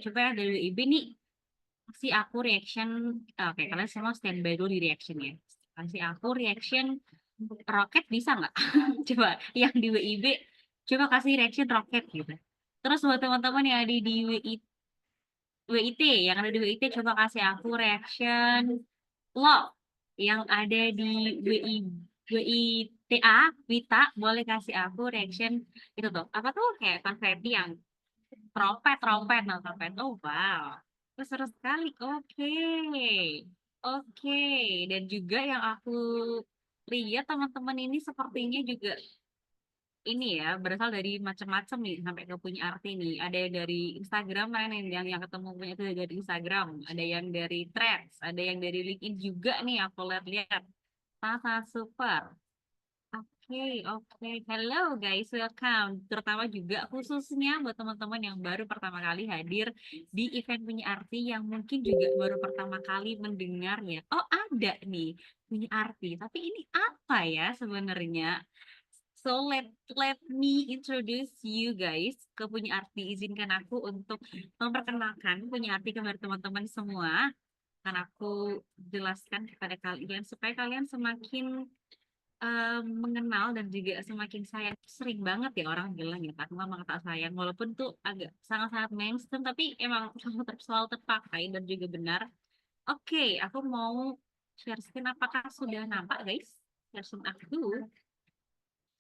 coba yang dari WIB nih kasih aku reaction. Oke, kalian semua standby dulu di reaction ya. Kasih aku reaction roket bisa nggak? Coba yang di WIB coba kasih reaction roket gitu. Terus buat teman-teman yang ada di WIT, yang ada di WIT coba kasih aku reaction love. Yang ada di WITA, Wita, boleh kasih aku reaction itu tuh. Apa tuh kayak konfeti yang trompet, trompet, nah trompet. Oh wow, terus seru sekali. Oke, oke. Dan juga yang aku lihat teman-teman ini sepertinya juga ini ya berasal dari macam-macam nih sampai ke punya arti nih. Ada yang dari Instagram lain yang ketemu punya itu dari Instagram, ada yang dari Threads, ada yang dari LinkedIn juga nih aku lihat-lihat. Sangat super. Oke, oke. Hello guys, welcome. Terutama juga khususnya buat teman-teman yang baru pertama kali hadir di event punya arti yang mungkin juga baru pertama kali mendengarnya. Oh, ada nih punya arti. Tapi ini apa ya sebenarnya? So let me introduce you guys ke punya arti. Izinkan aku untuk memperkenalkan punya arti kepada teman-teman semua. Akan aku jelaskan kepada kalian supaya kalian semakin mengenal dan juga semakin sayang. Sering banget ya orang bilang ya Kak mama kata sayang walaupun tuh agak sangat-sangat mainstream tapi emang selalu terpakai dan juga benar. Oke, aku mau share screen. Apakah sudah nampak guys? Share screen aku.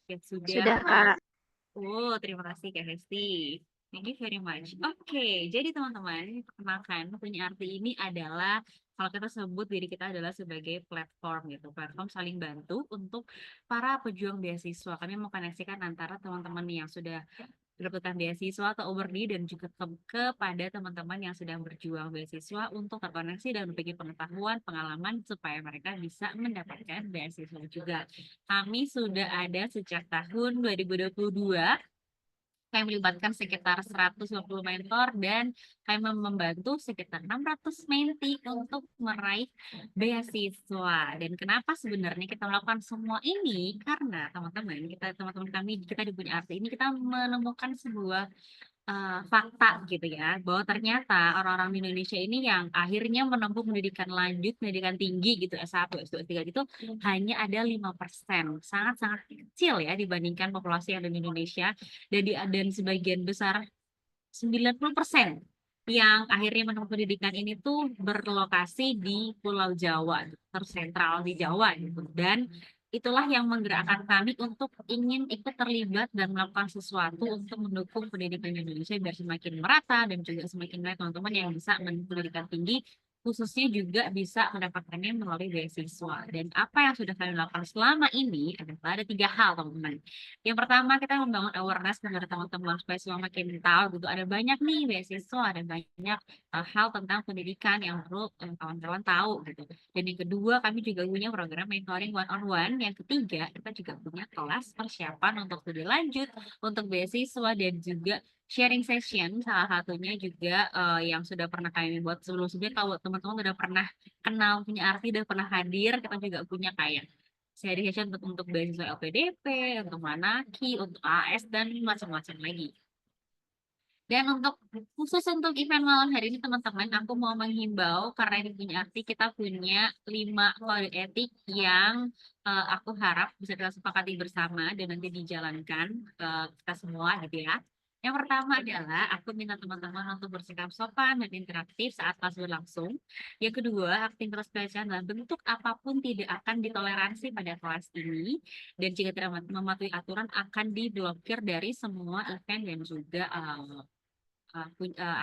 Ya sudah. Sudah, Kak. Oh, terima kasih Kak Hesti. Thank you very much. Oke, jadi teman-teman, perkenalkan punya arti ini adalah kalau kita sebut diri kita adalah sebagai platform gitu, platform saling bantu untuk para pejuang beasiswa. Kami mau koneksikan antara teman-teman yang sudah rebutan beasiswa atau awardee dan juga kepada teman-teman yang sedang berjuang beasiswa untuk terkoneksi dan berbagi pengetahuan, pengalaman supaya mereka bisa mendapatkan beasiswa juga. Kami sudah ada sejak tahun 2022. Kami melibatkan sekitar 120 mentor dan kami membantu sekitar 600 menti untuk meraih beasiswa. Dan kenapa sebenarnya kita melakukan semua ini? Karena teman-teman kami, kita di Punya Arti ini kita menemukan sebuah fakta gitu ya, bahwa ternyata orang-orang di Indonesia ini yang akhirnya menempuh pendidikan lanjut, pendidikan tinggi gitu, S1, S2, S3 itu hanya ada 5%. Sangat-sangat kecil ya dibandingkan populasi yang ada di Indonesia. Dan sebagian besar 90% yang akhirnya menempuh pendidikan ini tuh berlokasi di Pulau Jawa, tersentral di Jawa gitu. Dan itulah yang menggerakkan kami untuk ingin ikut terlibat dan melakukan sesuatu untuk mendukung pendidikan di Indonesia biar semakin merata dan juga semakin banyak teman-teman yang bisa menempuh pendidikan tinggi khususnya juga bisa mendapatkannya melalui beasiswa. Dan apa yang sudah kami lakukan selama ini adalah ada 3 hal teman-teman. Yang pertama kita membangun awareness kepada teman-teman supaya semua makin tahu gitu. Ada banyak nih beasiswa, ada banyak hal tentang pendidikan yang perlu kawan-kawan tahu gitu. Dan yang kedua kami juga punya program mentoring one on one. Yang ketiga kita juga punya kelas persiapan untuk studi lanjut, untuk beasiswa dan juga sharing session salah satunya juga yang sudah pernah kami buat sebelum-sebelumnya kalau teman-teman sudah pernah kenal punya arti udah pernah hadir kita juga punya kayak sharing session untuk beasiswa LPDP, untuk Manaki, untuk AS dan macam-macam lagi. Dan khusus untuk event malam hari ini teman-teman, aku mau menghimbau karena ini punya arti kita punya 5 kode etik yang aku harap bisa kita sepakati bersama dan nanti dijalankan ke kita semua gitu ya. Yang pertama adalah aku minta teman-teman untuk bersikap sopan dan interaktif saat kelas berlangsung. Yang kedua, aktivitas belajar dalam bentuk apapun tidak akan ditoleransi pada kelas ini dan jika tidak mematuhi aturan akan diblokir dari semua event dan juga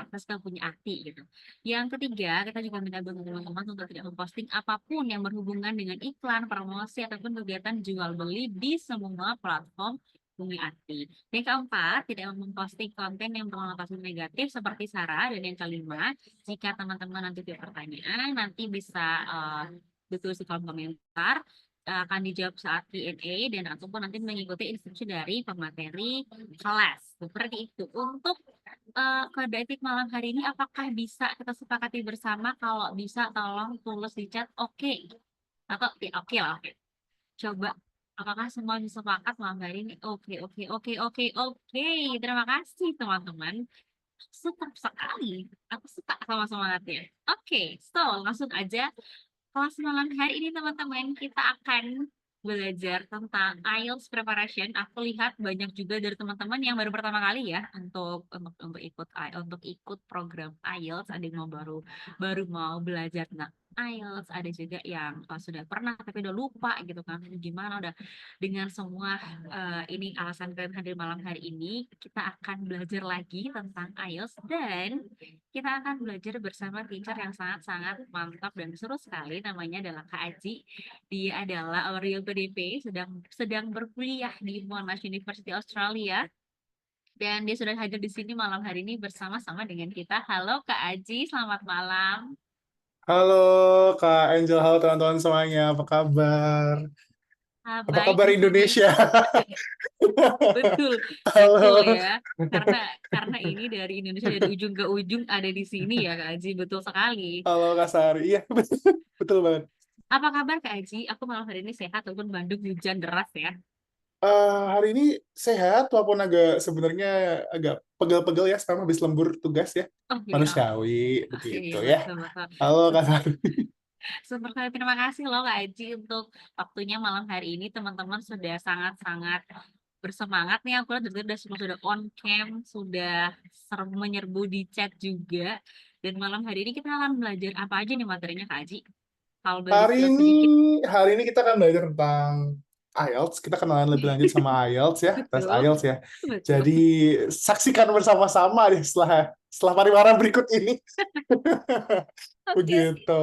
akses ke punya arti gitu. Yang ketiga, kita juga minta bantu teman-teman untuk tidak memposting apapun yang berhubungan dengan iklan, promosi, ataupun kegiatan jual beli di semua platform punya arti. Yang keempat, tidak memposting konten yang berkonotasi negatif seperti sara. Dan yang kelima, jika teman-teman nanti punya pertanyaan, nanti bisa ditulis di kolom komentar akan dijawab saat Q&A dan ataupun nanti mengikuti instruksi dari pemateri kelas. Seperti itu. Untuk kode etik malam hari ini apakah bisa kita sepakati bersama? Kalau bisa tolong tulis di chat oke. Atau ya oke lah. Oke. Coba apakah semua bisa sepakat malam hari ini? Oke, oke, oke, oke, oke. Terima kasih teman-teman. Super sekali. Aku suka sama semangatnya. Oke, so langsung aja kelas malam hari ini teman-teman kita akan belajar tentang IELTS preparation. Aku lihat banyak juga dari teman-teman yang baru pertama kali ya untuk ikut program IELTS. Ada yang mau baru mau belajar tentang IELTS, ada juga yang sudah pernah tapi udah lupa gitu kan. Gimana udah dengan semua ini alasan kalian hadir malam hari ini, kita akan belajar lagi tentang IELTS dan kita akan belajar bersama teacher yang sangat-sangat mantap dan seru sekali. Namanya adalah Kak Aji. Dia adalah Real PDP, sedang berkuliah di Monash University Australia. Dan dia sudah hadir di sini malam hari ini bersama-sama dengan kita. Halo Kak Aji, selamat malam. Halo Kak Angel, halo teman-teman semuanya, apa kabar? Apa Baik kabar di sini. Indonesia? Betul, betul Halo. ya. Karena ini dari Indonesia dari ujung ke ujung ada di sini ya Kak Aji, betul sekali. Halo Kak Sari. Iya, betul, betul banget. Apa kabar Kak Aji? Aku malam hari ini sehat walaupun Bandung hujan deras ya. Hari ini sehat, walaupun sebenarnya agak pegel-pegel ya, sekarang habis lembur tugas ya. Oh iya, Manusiawi, oh, begitu iya ya. betul betul. Halo Kak Sari. Super kali terima kasih loh Kak Aji untuk waktunya malam hari ini. Teman-teman sudah sangat-sangat bersemangat nih. Aku lihat sudah semua sudah on cam, sudah menyerbu di chat juga. Dan malam hari ini kita akan belajar apa aja nih materinya Kak Aji? Kalau boleh Hari di-spill ini, sedikit. hari ini kita akan belajar tentang IELTS. Kita kenalan lebih lanjut sama IELTS ya, tes Betul, IELTS ya. betul. Jadi saksikan bersama-sama deh setelah pariwara berikut ini. Oke, oke. Begitu.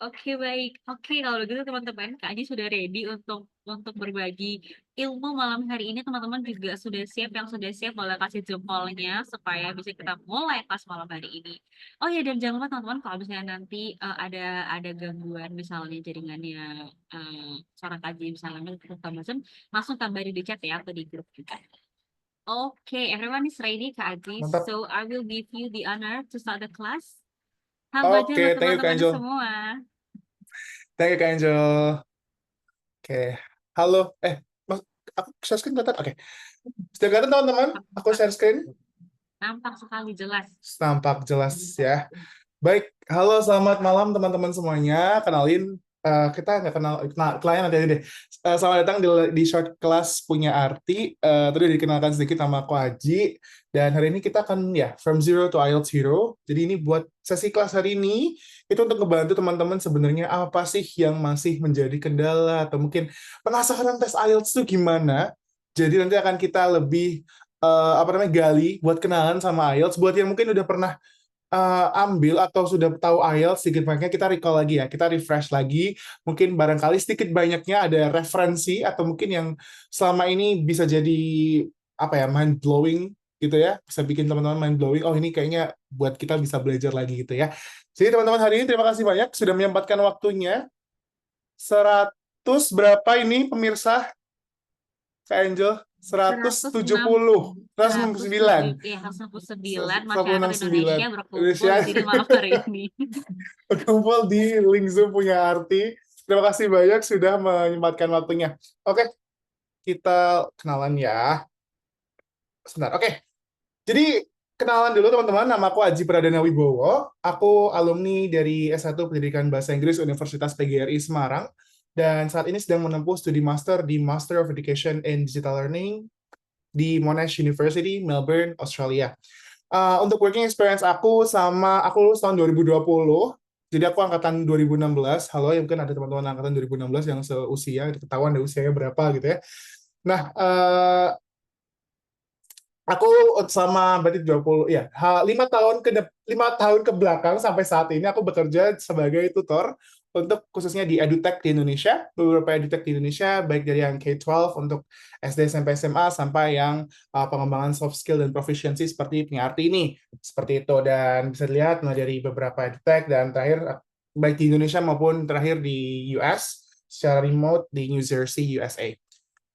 Oke baik, oke kalau begitu teman-teman, Kak Aji sudah ready untuk berbagi ilmu malam hari ini. Teman-teman juga sudah siap, yang sudah siap boleh kasih jempolnya supaya bisa kita mulai kelas malam hari ini. Oh ya dan jangan lupa teman-teman kalau misalnya nanti ada gangguan misalnya jaringannya suara Kak Aji misalnya tambah langsung kabarin di chat ya atau di grup juga. Oke, everyone is ready Kak Aji. Mantap. So I will give you the honor to start the class. Halo aja Oke, buat thank you Kak teman-teman Angel. semua. Thank you Kak Angel. Oke, halo. Mas, aku share screen kelihatan? Oke. Sudah kelihatan teman-teman? Aku Nampak, share screen. nampak sekali jelas. Nampak jelas ya. Baik, halo selamat malam teman-teman semuanya. Kenalin, kita nggak kenalin nanti aja deh. Selamat datang di short class punya arti. Tadi dikenalkan sedikit nama aku Aji. Dan hari ini kita akan ya from zero to IELTS hero. Jadi ini buat sesi kelas hari ini itu untuk ngebantu teman-teman sebenarnya apa sih yang masih menjadi kendala atau mungkin penasaran tes IELTS itu gimana. Jadi nanti akan kita lebih apa namanya gali buat kenalan sama IELTS. Buat yang mungkin udah pernah ambil atau sudah tahu IELTS sedikit banyaknya kita recall lagi ya, kita refresh lagi, mungkin barangkali sedikit banyaknya ada referensi atau mungkin yang selama ini bisa jadi apa ya mind blowing gitu ya, bisa bikin teman-teman mind blowing. Oh ini kayaknya buat kita bisa belajar lagi gitu ya. Jadi teman-teman hari ini terima kasih banyak sudah menyempatkan waktunya. 100 berapa ini pemirsa Kak Angel? 106, 170, 169. 107, ya 109 masyarakat 169 Indonesia berkumpul Indonesia. di sini malam hari ini. Berkumpul di link Zoom punya arti. Terima kasih banyak sudah menyempatkan waktunya. Oke, kita kenalan ya. Sebentar, oke. Jadi, kenalan dulu teman-teman. Nama aku Aji Pradana Wibowo. Aku alumni dari S1 Pendidikan Bahasa Inggris Universitas PGRI Semarang. Dan saat ini sedang menempuh studi master di Master of Education in Digital Learning di Monash University, Melbourne, Australia. Untuk working experience aku lulus tahun 2020. Jadi aku angkatan 2016. Halo, ya mungkin ada teman-teman angkatan 2016 yang seusia, ketahuan deh usianya berapa gitu ya. Nah, aku selama berarti 20 ya, 5 tahun ke belakang sampai saat ini aku bekerja sebagai tutor untuk khususnya di edutech di Indonesia, beberapa edutech di Indonesia baik dari yang K-12 untuk SD sampai SMA sampai yang pengembangan soft skill dan proficiency seperti pengerti ini. Seperti itu dan bisa dilihat mulai dari beberapa edutech dan terakhir baik di Indonesia maupun terakhir di US secara remote di New Jersey, USA.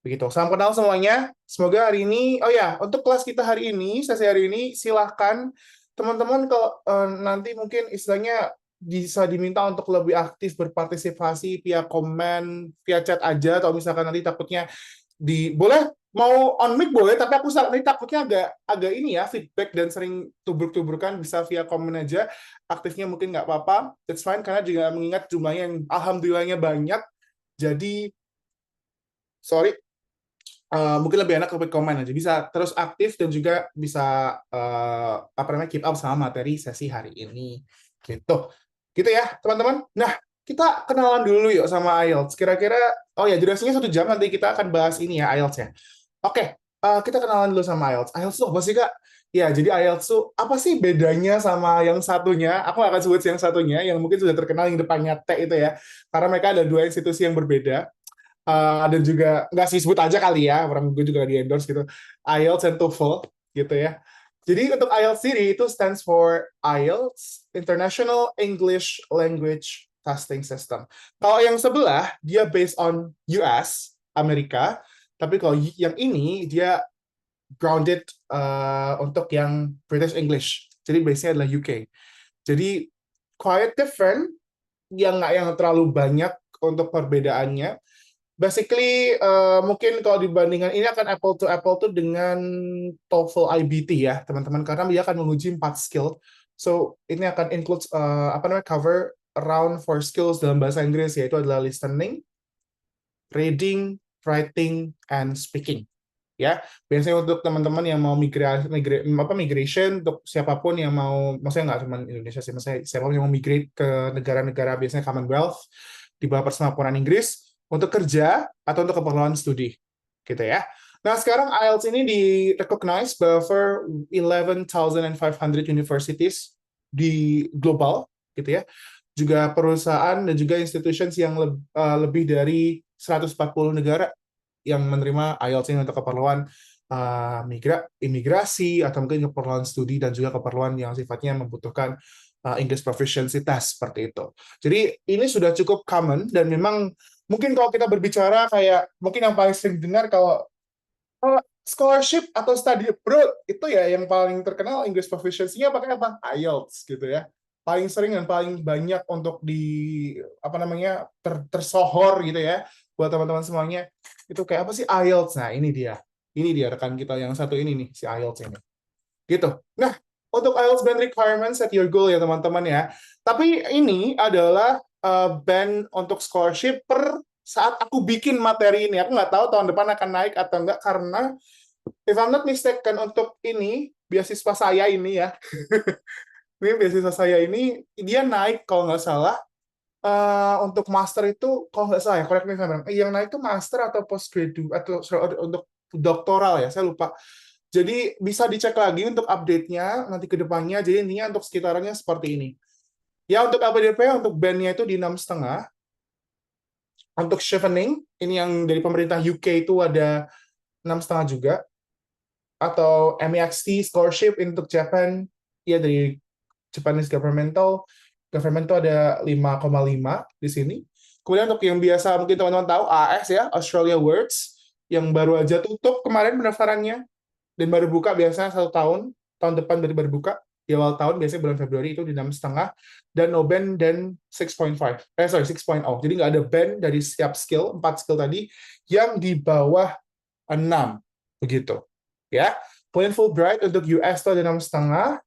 Begitu. Salam kenal semuanya. Semoga hari ini, oh ya, untuk kelas kita hari ini, sesi hari ini, silahkan teman-teman kalau nanti mungkin istilahnya bisa diminta untuk lebih aktif berpartisipasi via komen, via chat aja, atau misalkan nanti takutnya boleh mau on mic boleh, tapi aku ini takutnya agak agak ini ya feedback dan sering tubruk-tubrukan, bisa via komen aja. Aktifnya mungkin nggak apa-apa, it's fine karena juga mengingat jumlahnya yang alhamdulillahnya banyak. Jadi sorry, mungkin lebih enak ke komen aja. Bisa terus aktif dan juga bisa apa namanya keep up sama materi sesi hari ini. Gitu. Gitu ya, teman-teman. Nah, kita kenalan dulu yuk sama IELTS. Kira-kira, oh ya, durasinya 1 jam, nanti kita akan bahas ini ya, IELTS ya. Oke, kita kenalan dulu sama IELTS. IELTS tuh apa sih, Kak? Ya, jadi IELTS tuh apa sih bedanya sama yang satunya? Aku nggak akan sebut yang satunya, yang mungkin sudah terkenal yang depannya T itu ya. Karena mereka ada dua institusi yang berbeda. Dan juga nggak sih sebut aja kali ya, orang gue juga di endorse gitu, IELTS and TOEFL gitu ya. Jadi untuk IELTS sendiri itu stands for IELTS International English Language Testing System. Kalau yang sebelah dia based on US Amerika, tapi kalau yang ini dia grounded untuk yang British English. Jadi base-nya adalah UK. Jadi quite different, yang terlalu banyak untuk perbedaannya. Basically, mungkin kalau dibandingkan ini akan apple to apple tuh dengan TOEFL IBT ya, teman-teman, karena dia akan menguji 4 skill. So, ini akan include apa namanya cover around 4 skills dalam bahasa Inggris, yaitu adalah listening, reading, writing, and speaking. Ya, biasanya untuk teman-teman yang mau migration, untuk siapapun yang mau, maksudnya nggak cuma Indonesia sih, maksudnya siapapun yang mau migrate ke negara-negara biasanya Commonwealth di bawah persemakmuran Inggris untuk kerja atau untuk keperluan studi, gitu ya. Nah, sekarang IELTS ini di-recognize for 11,500 universities di global, gitu ya. Juga perusahaan dan juga institutions yang lebih dari 140 negara yang menerima IELTS ini untuk keperluan imigrasi atau mungkin keperluan studi dan juga keperluan yang sifatnya membutuhkan English proficiency test seperti itu. Jadi ini sudah cukup common dan memang mungkin kalau kita berbicara kayak mungkin yang paling sering dengar kalau scholarship atau study abroad itu ya yang paling terkenal English proficiency-nya pakai apa? IELTS gitu ya. Paling sering dan paling banyak untuk di apa namanya tersohor gitu ya buat teman-teman semuanya. Itu kayak apa sih IELTS? Nah, ini dia. Ini dia rekan kita yang satu ini nih, si IELTS ini. Gitu. Nah, untuk IELTS band requirements set your goal ya teman-teman ya. Tapi ini adalah band untuk scholarship per saat aku bikin materi ini. Aku nggak tahu tahun depan akan naik atau enggak karena if I'm not mistaken untuk ini beasiswa saya ini ya. Ini beasiswa saya ini dia naik kalau nggak salah untuk master itu kalau nggak salah ya, correct me if I'm wrong. Yang naik itu master atau postgraduate atau untuk doktoral ya, saya lupa. Jadi bisa dicek lagi untuk update-nya nanti ke depannya. Jadi intinya untuk sekitarannya seperti ini. Ya untuk LPDP untuk band-nya itu di 6,5. Untuk chevening, ini yang dari pemerintah UK itu ada 6,5 juga. Atau MEXT scholarship untuk Japan, ya dari Japanese governmental. Government itu ada 5,5 di sini. Kemudian untuk yang biasa mungkin teman-teman tahu AS ya, Australia Words, yang baru aja tutup kemarin pendaftarannya dan baru buka biasanya 1 tahun, tahun depan baru buka di awal tahun biasanya bulan Februari itu di 6,5 dan no band dan 6.5 6.0. Jadi nggak ada band dari setiap skill 4 skill tadi yang di bawah 6 begitu ya. Kemudian Fulbright untuk US itu ada 6,5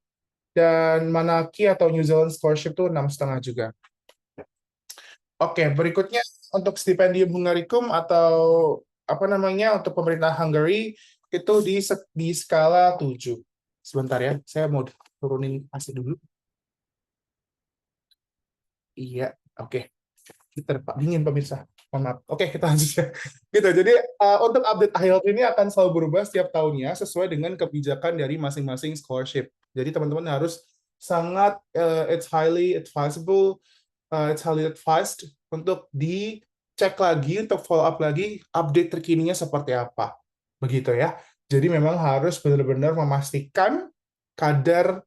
dan Manaki atau New Zealand Scholarship itu 6,5 juga. Oke, berikutnya untuk stipendium Hungaricum atau apa namanya untuk pemerintah Hungary itu di skala 7. Sebentar ya, saya mau turunin AC dulu. Iya, oke. Kita dingin pemirsa. Mohon maaf. Oke, kita lanjut ya. Gitu. Jadi untuk update IELTS ini akan selalu berubah setiap tahunnya sesuai dengan kebijakan dari masing-masing scholarship. Jadi teman-teman harus sangat it's highly advisable, it's highly advised untuk dicek lagi, untuk follow up lagi update terkininya seperti apa. Begitu ya. Jadi memang harus benar-benar memastikan kadar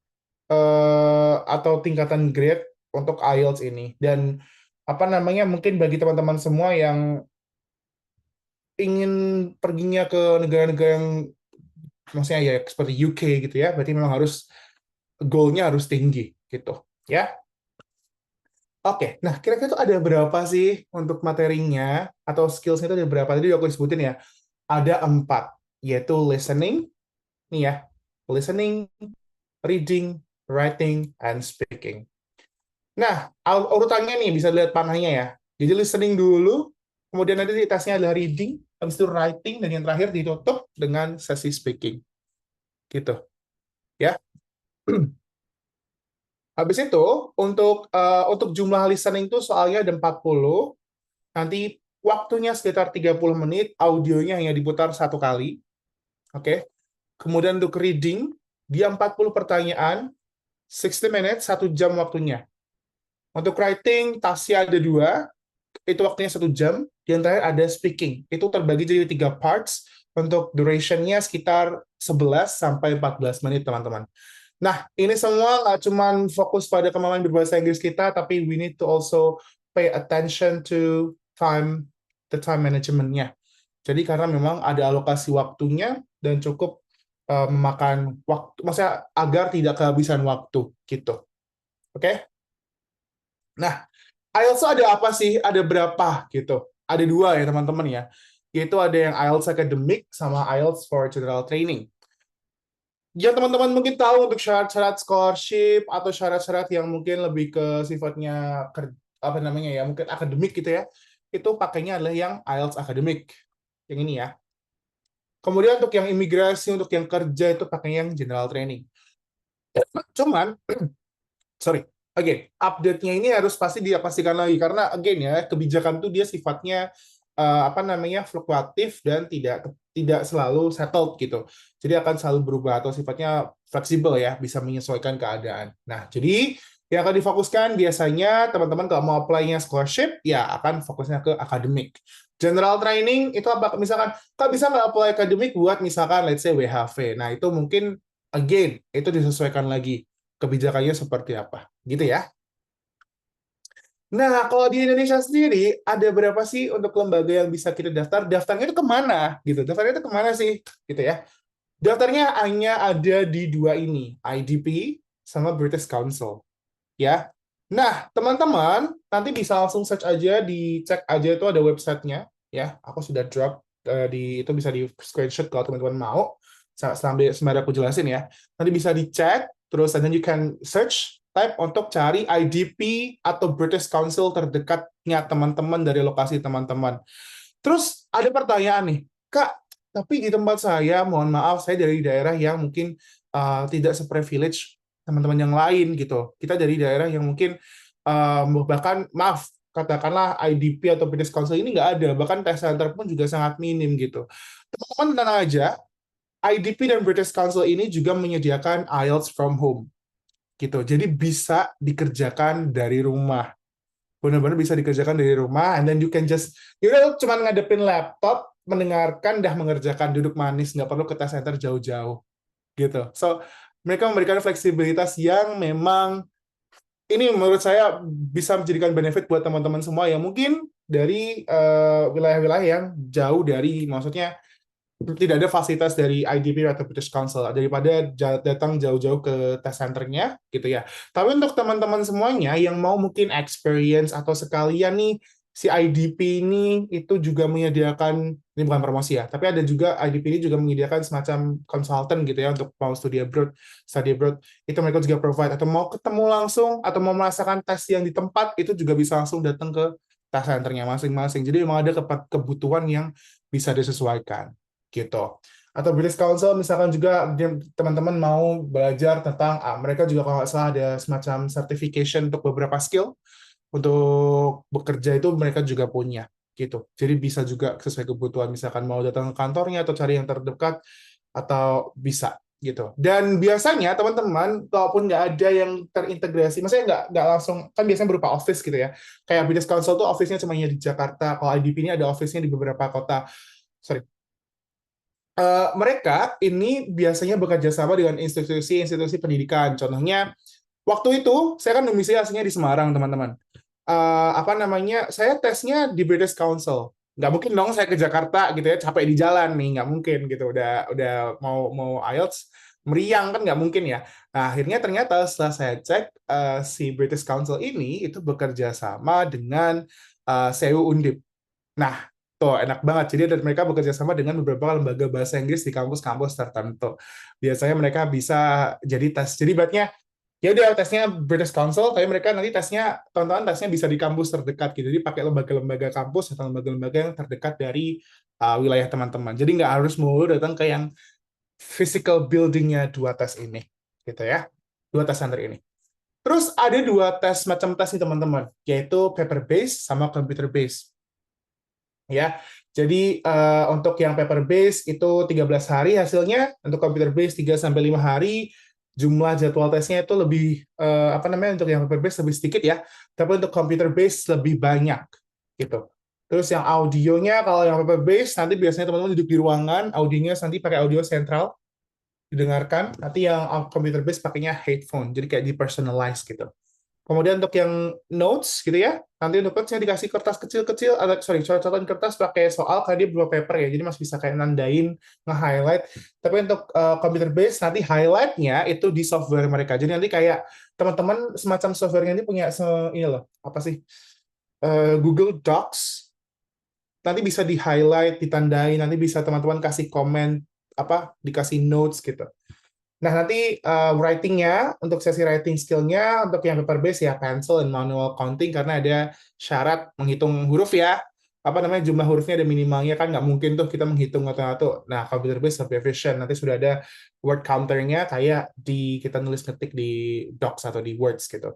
atau tingkatan grade untuk IELTS ini. Dan apa namanya mungkin bagi teman-teman semua yang ingin perginya ke negara-negara yang maksudnya ya seperti UK gitu ya, berarti memang harus goal-nya harus tinggi gitu ya. Oke, nah kira-kira itu ada berapa sih untuk materinya atau skills-nya itu ada berapa? Tadi aku sebutin ya, ada 4. yaitu listening, nih ya, listening, reading, writing, and speaking. Nah, urutannya nih bisa lihat panahnya ya. Jadi listening dulu, kemudian nanti tesnya adalah reading, habis itu writing, dan yang terakhir ditutup dengan sesi speaking. Gitu, ya. Habis itu, untuk jumlah listening itu soalnya ada 40, nanti waktunya sekitar 30 menit, audionya hanya diputar satu kali. Oke. Kemudian untuk reading, dia 40 pertanyaan, 60 minutes, 1 jam waktunya. Untuk writing, tasnya ada 2, itu waktunya 1 jam. Yang terakhir ada speaking, itu terbagi jadi 3 parts, untuk duration-nya sekitar 11 sampai 14 menit, teman-teman. Nah, ini semua nggak cuma fokus pada kemampuan berbahasa Inggris kita, tapi we need to also pay attention to the time management-nya. Jadi karena memang ada alokasi waktunya dan cukup memakan waktu, maksudnya agar tidak kehabisan waktu gitu. Oke? Nah, IELTS ada apa sih? Ada berapa gitu? Ada 2 ya teman-teman ya. Yaitu ada yang IELTS Academic sama IELTS for General Training. Ya teman-teman mungkin tahu untuk syarat-syarat scholarship atau syarat-syarat yang mungkin lebih ke sifatnya apa namanya ya, mungkin akademik gitu ya. Itu pakainya adalah yang IELTS Academic. Yang ini ya. Kemudian untuk yang imigrasi, untuk yang kerja itu pakai yang general training. Cuman, sorry, again, update-nya ini harus pasti dia pastikan lagi karena again ya, kebijakan itu dia sifatnya apa namanya fluktuatif dan tidak selalu settled gitu. Jadi akan selalu berubah atau sifatnya fleksibel ya, bisa menyesuaikan keadaan. Nah, jadi yang akan difokuskan biasanya teman-teman kalau mau apply-nya scholarship ya akan fokusnya ke akademik. General training itu apa? Misalkan Kak bisa nggak apply akademik buat misalkan let's say WHV. Nah, itu mungkin again itu disesuaikan lagi kebijakannya seperti apa. Gitu ya. Nah, kalau di Indonesia sendiri, ada berapa sih untuk lembaga yang bisa kita daftar? Daftarnya itu kemana? Gitu. Daftarnya itu kemana sih? Gitu ya. Daftarnya hanya ada di 2 ini, IDP sama British Council. Ya. Nah, teman-teman, nanti bisa langsung search aja, dicek aja itu ada websitenya. Ya, aku sudah drop itu bisa di screenshot kalau teman-teman mau. Sambil sembari aku jelasin ya. Nanti bisa dicek, terus and then you can search type untuk cari IDP atau British Council terdekatnya teman-teman dari lokasi teman-teman. Terus ada pertanyaan nih, Kak, tapi di tempat saya, mohon maaf, saya dari daerah yang mungkin tidak se-privilege teman-teman yang lain gitu. Kita dari daerah yang mungkin bahkan maaf katakanlah IDP atau British Council ini nggak ada, bahkan test center pun juga sangat minim gitu. Teman-teman tenang aja, IDP dan British Council ini juga menyediakan IELTS from home gitu. Jadi bisa dikerjakan dari rumah. Benar-benar bisa dikerjakan dari rumah, and then you can just, cuma ngadepin laptop, mendengarkan, dah mengerjakan duduk manis, nggak perlu ke test center jauh-jauh gitu. So mereka memberikan fleksibilitas yang memang ini menurut saya bisa menjadikan benefit buat teman-teman semua yang mungkin dari wilayah-wilayah yang jauh dari, maksudnya tidak ada fasilitas dari IDP atau British Council daripada datang jauh-jauh ke test centernya gitu ya. Tapi untuk teman-teman semuanya yang mau mungkin experience atau sekalian nih si IDP ini itu juga menyediakan, ini bukan promosi ya, tapi ada juga IDP ini juga menyediakan semacam consultant gitu ya untuk mau study abroad itu mereka juga provide, atau mau ketemu langsung atau mau merasakan tes yang di tempat itu juga bisa langsung datang ke test centernya masing-masing. Jadi memang ada kebutuhan yang bisa disesuaikan gitu. Atau British Council misalkan juga teman-teman mau belajar tentang mereka juga kalau nggak salah ada semacam certification untuk beberapa skill untuk bekerja itu mereka juga punya gitu. Jadi bisa juga sesuai kebutuhan misalkan mau datang ke kantornya atau cari yang terdekat atau bisa gitu. Dan biasanya teman-teman kalaupun nggak ada yang terintegrasi, maksudnya nggak langsung, kan biasanya berupa office gitu ya. Kayak British Council tuh office-nya cuma di Jakarta, kalau IDP ini ada office-nya di beberapa kota. Sorry, mereka ini biasanya bekerja sama dengan institusi-institusi pendidikan. Contohnya, waktu itu saya kan domisili aslinya di Semarang, teman-teman. Apa namanya? Saya tesnya di British Council. Nggak mungkin dong saya ke Jakarta gitu ya, capek di jalan nih, nggak mungkin gitu. Udah mau IELTS meriang kan nggak mungkin ya. Nah, akhirnya ternyata setelah saya cek si British Council ini itu bekerja sama dengan CU Undip. Nah, Tuh, enak banget. Jadi dan mereka bekerja sama dengan beberapa lembaga bahasa Inggris di kampus-kampus tertentu. Biasanya mereka bisa jadi tes. Jadi ibaratnya ya udah tesnya British Council, tapi mereka nanti tesnya, teman-teman tesnya bisa di kampus terdekat gitu. Jadi pakai lembaga-lembaga kampus atau lembaga-lembaga yang terdekat dari wilayah teman-teman. Jadi nggak harus mulu datang ke yang physical buildingnya dua tes ini, gitu ya. Dua tes center ini. Terus ada dua tes macam tes nih teman-teman, yaitu paper based sama computer based. Ya, jadi untuk yang paper based itu 13 hari hasilnya, untuk computer based 3 sampai 5 hari. Jumlah jadwal tesnya itu lebih apa namanya, untuk yang paper based lebih sedikit ya, tapi untuk computer based lebih banyak gitu. Terus yang audionya, kalau yang paper based nanti biasanya teman-teman duduk di ruangan, audionya nanti pakai audio sentral didengarkan. Nanti yang computer based pakainya headphone, jadi kayak di personalize gitu. Kemudian untuk yang notes gitu ya, nanti untuk notesnya dikasih kertas kecil-kecil, coret-coretan kertas pakai soal, karena dia berupa paper ya, jadi masih bisa kayak nandain, nge-highlight. Tapi untuk computer base, nanti highlight-nya itu di software mereka. Jadi nanti kayak teman-teman semacam software-nya ini punya, ini loh, apa sih, Google Docs, nanti bisa di-highlight, ditandai, nanti bisa teman-teman kasih komen, apa, dikasih notes gitu. Nah, nanti writing-nya, untuk sesi writing skill-nya, untuk yang paper base ya pencil and manual counting, karena ada syarat menghitung huruf ya. Apa namanya, jumlah hurufnya ada minimalnya, kan nggak mungkin tuh kita menghitung atau. Nah, computer base lebih efficient. Nanti sudah ada word counter-nya kayak kita nulis ngetik di Docs atau di Words gitu.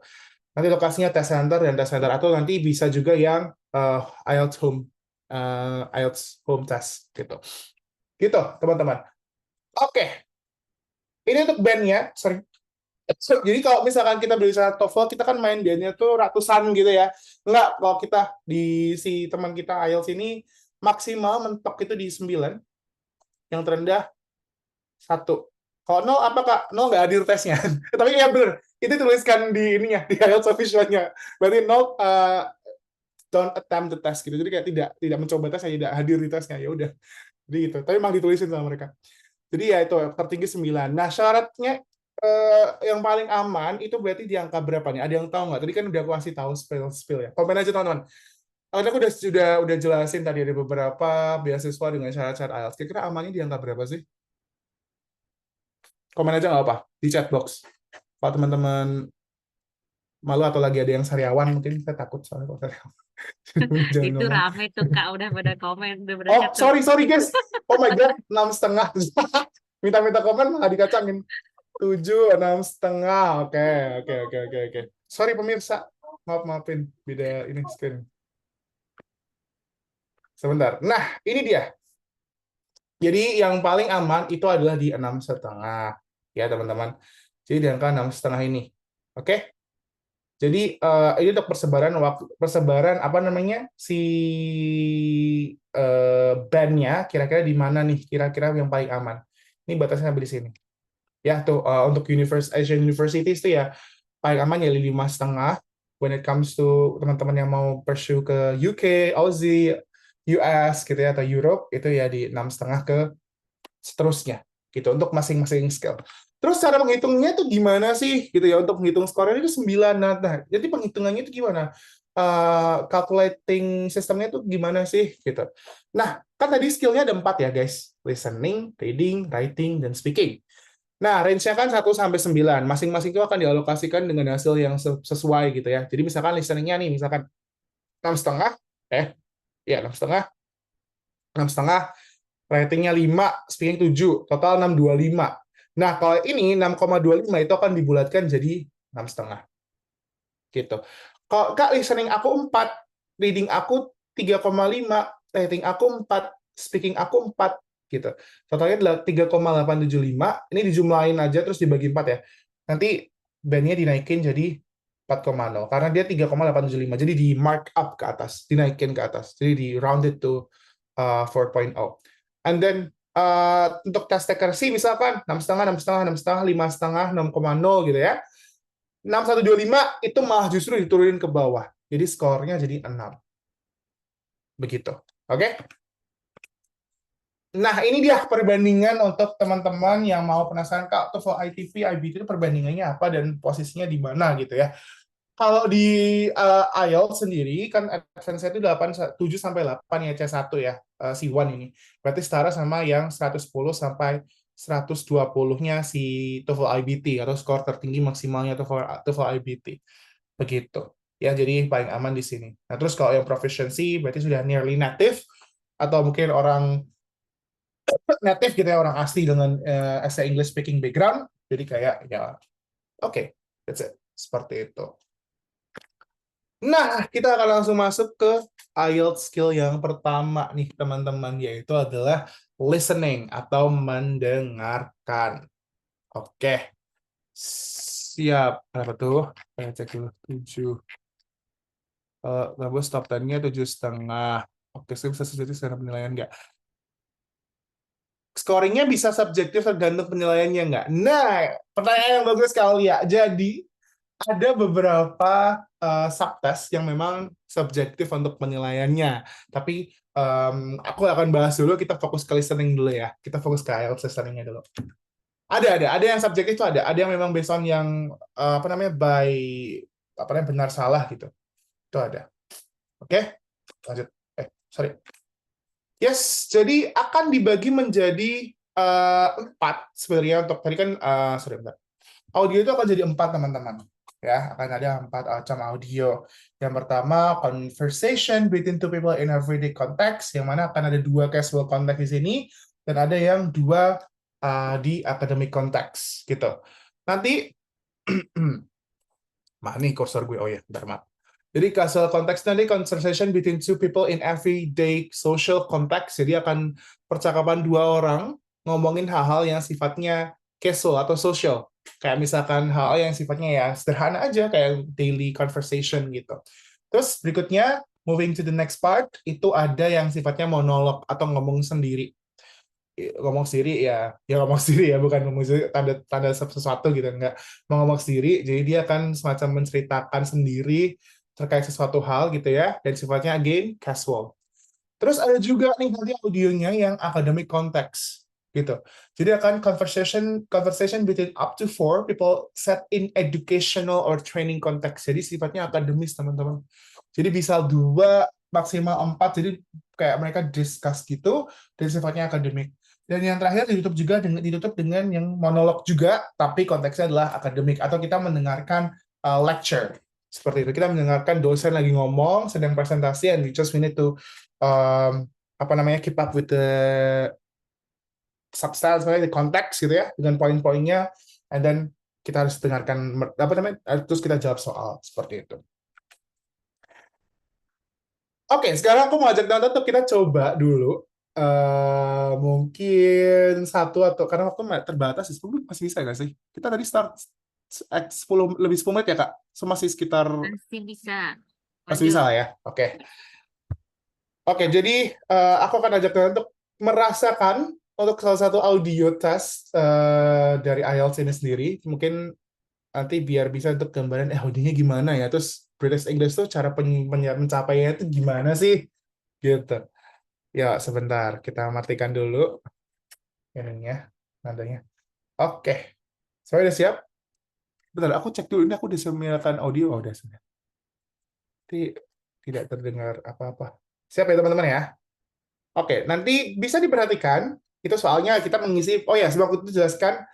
Nanti lokasinya test center dan test center, atau nanti bisa juga yang IELTS home test gitu. Gitu, teman-teman. Oke. Ini untuk band-nya, sorry. Jadi kalau misalkan kita belajar TOEFL, kita kan main bandnya tuh ratusan gitu ya. Enggak, kalau kita di si teman kita IELTS ini maksimal mentok itu di 9, yang terendah 1. Kalau 0 apa Kak? 0 nggak hadir tesnya. Tapi ya bener, itu tuliskan di ininya, di IELTS official-nya. Berarti 0 don't attempt the test gitu. Jadi kayak tidak mencoba tes, tidak hadir di tesnya. Ya udah. Jadi gitu. Tapi emang ditulisin sama mereka. Jadi ya itu tertinggi 9. Nah, syaratnya yang paling aman itu berarti di angka berapa nih? Ada yang tahu nggak? Tadi kan udah aku kasih tahu spill ya. Komen aja teman-teman. Aku udah jelasin tadi ada beberapa beasiswa dengan syarat-syarat IELTS. Kira-kira amannya di angka berapa sih? Komen aja nggak apa di chat box. Kalau teman-teman malu atau lagi ada yang sariawan, mungkin saya takut soalnya kalau sariawan. Jangan Itu ngomong. rame tuh Kak, udah pada komen, udah pada Oh, chat tuh. sorry guys. Oh my God, 6,5. Minta-minta komen malah dikacangin. 7, 6,5. Oke. Sorry pemirsa. Maafin. Beda ini screen. Sebentar. Nah, ini dia. Jadi yang paling aman itu adalah di 6,5. Ya, teman-teman. Jadi di angka 6,5 ini. Oke? Jadi ini untuk persebaran apa namanya si bandnya kira-kira di mana nih kira-kira yang paling aman. Ini batasnya sampai di sini. Ya tuh untuk Asian universities itu ya paling aman ya 5,5. When it comes to teman-teman yang mau pursue ke UK, Aussie, US gitu ya atau Europe itu ya di 6,5 ke seterusnya gitu untuk masing-masing skill. Terus cara menghitungnya itu gimana sih gitu ya untuk menghitung skornya itu 9. Nah, jadi penghitungannya itu gimana? Calculating sistemnya itu gimana sih gitu. Nah, kan tadi skillnya ada 4 ya guys. Listening, reading, writing, dan speaking. Nah, range-nya kan 1 sampai 9. Masing-masing itu akan dialokasikan dengan hasil yang sesuai gitu ya. Jadi misalkan listening-nya nih misalkan 6,5, ya 6,5, 6,5, ratingnya 5, speaking 7, total 6,25. Nah, kalau ini 6,25 itu akan dibulatkan jadi 6,5. Gitu. Kalau Kak, listening aku 4, reading aku 3,5, rating aku 4, speaking aku 4, gitu. Totalnya adalah 3,875, ini dijumlahin aja terus dibagi 4 ya. Nanti bandnya dinaikin jadi 4,0, karena dia 3,875, jadi di mark up ke atas, dinaikin ke atas, jadi di rounded to 4.0. And then untuk test accuracy misalkan 6,5, 6,5, 6,5, 5,5, 6,0 gitu ya. 6,125 itu malah justru diturunin ke bawah. Jadi skornya jadi 6. Begitu. Oke? Nah, ini dia perbandingan untuk teman-teman yang mau penasaran Kak, TOEFL ITP, IBT itu perbandingannya apa dan posisinya di mana gitu ya. Kalau di IELTS sendiri kan advance itu 7 sampai 8 ya C1 ya, C1 ini. Berarti setara sama yang 110 sampai 120-nya si TOEFL IBT atau skor tertinggi maksimalnya TOEFL IBT. Begitu. Ya, jadi paling aman di sini. Nah, terus kalau yang proficiency berarti sudah nearly native atau mungkin orang native gitu ya, orang asli dengan as a English speaking background. Jadi kayak ya oke, that's it. Seperti itu. Nah, kita akan langsung masuk ke IELTS skill yang pertama nih, teman-teman, yaitu adalah listening atau mendengarkan. Oke, siap. Berapa tuh? Saya cek dulu. 7. Lalu stop time-nya 7,5. Oke, saya bisa sejati secara penilaian nggak? Scoringnya bisa subjektif tergantung penilaiannya nggak? Nah, pertanyaan yang bagus sekali ya. Jadi, ada beberapa subtest yang memang subjektif untuk penilaiannya. Tapi aku akan bahas dulu, kita fokus ke listening dulu ya. Kita fokus ke IELTS listeningnya dulu. Ada yang subjektif itu ada yang memang based on yang apa namanya by apa namanya benar salah gitu. Itu ada. Oke, lanjut. Sorry. Yes, jadi akan dibagi menjadi 4 sebenarnya untuk tadi kan sorry bentar. Audio itu akan jadi 4 teman-teman. Ya, akan ada 4 macam audio. Yang pertama, conversation between two people in everyday context, yang mana akan ada 2 casual context di sini, dan ada yang 2 di academic context, gitu. Nanti, mana nih cursor gue? Oh ya, bentar, maaf. Jadi casual context nanti conversation between two people in everyday social context. Jadi akan percakapan 2 orang ngomongin hal-hal yang sifatnya casual atau social. Kayak misalkan hal yang sifatnya ya sederhana aja kayak daily conversation gitu. Terus berikutnya moving to the next part itu ada yang sifatnya monolog atau ngomong sendiri. Ngomong sendiri ya ngomong sendiri ya, bukan ngomong sendiri tanda sesuatu gitu, enggak, mau ngomong sendiri. Jadi dia akan semacam menceritakan sendiri terkait sesuatu hal gitu ya, dan sifatnya again casual. Terus ada juga nih nanti audionya yang academic context gitu. Jadi akan conversation between up to 4 people set in educational or training context. Jadi sifatnya akademis, teman-teman. Jadi bisa 2 maksimal 4. Jadi kayak mereka discuss gitu dan sifatnya akademik. Dan yang terakhir ditutup dengan yang monolog juga, tapi konteksnya adalah akademik atau kita mendengarkan lecture. Seperti itu, kita mendengarkan dosen lagi ngomong, sedang presentasi, and we need to apa namanya keep up with the substance, the konteks gitu ya, dengan poin-poinnya, and then kita harus dengarkan apa namanya, terus kita jawab soal seperti itu. Oke, sekarang aku mau ajak teman-teman untuk kita coba dulu mungkin 1 atau karena waktu terbatas, 10 masih bisa nggak sih? Kita tadi start 10 menit ya Kak, so masih sekitar Masih bisa. masih bisa lah ya. Oke, jadi aku akan ajak kalian untuk merasakan untuk salah satu audio test dari IELTS ini sendiri. Mungkin nanti biar bisa untuk gambaran audionya gimana ya. Terus British English tuh cara mencapainya itu gimana sih? Gitu. Ya, sebentar. Kita matikan dulu ininya, nadanya. Oke. Saya udah siap? Bentar, aku cek dulu. Ini aku disemiakan audio. Oh, udah sudah. Tidak terdengar apa-apa. Siap ya, teman-teman ya? Oke, nanti bisa diperhatikan, itu soalnya kita mengisi, oh ya, sebab itu jelaskan,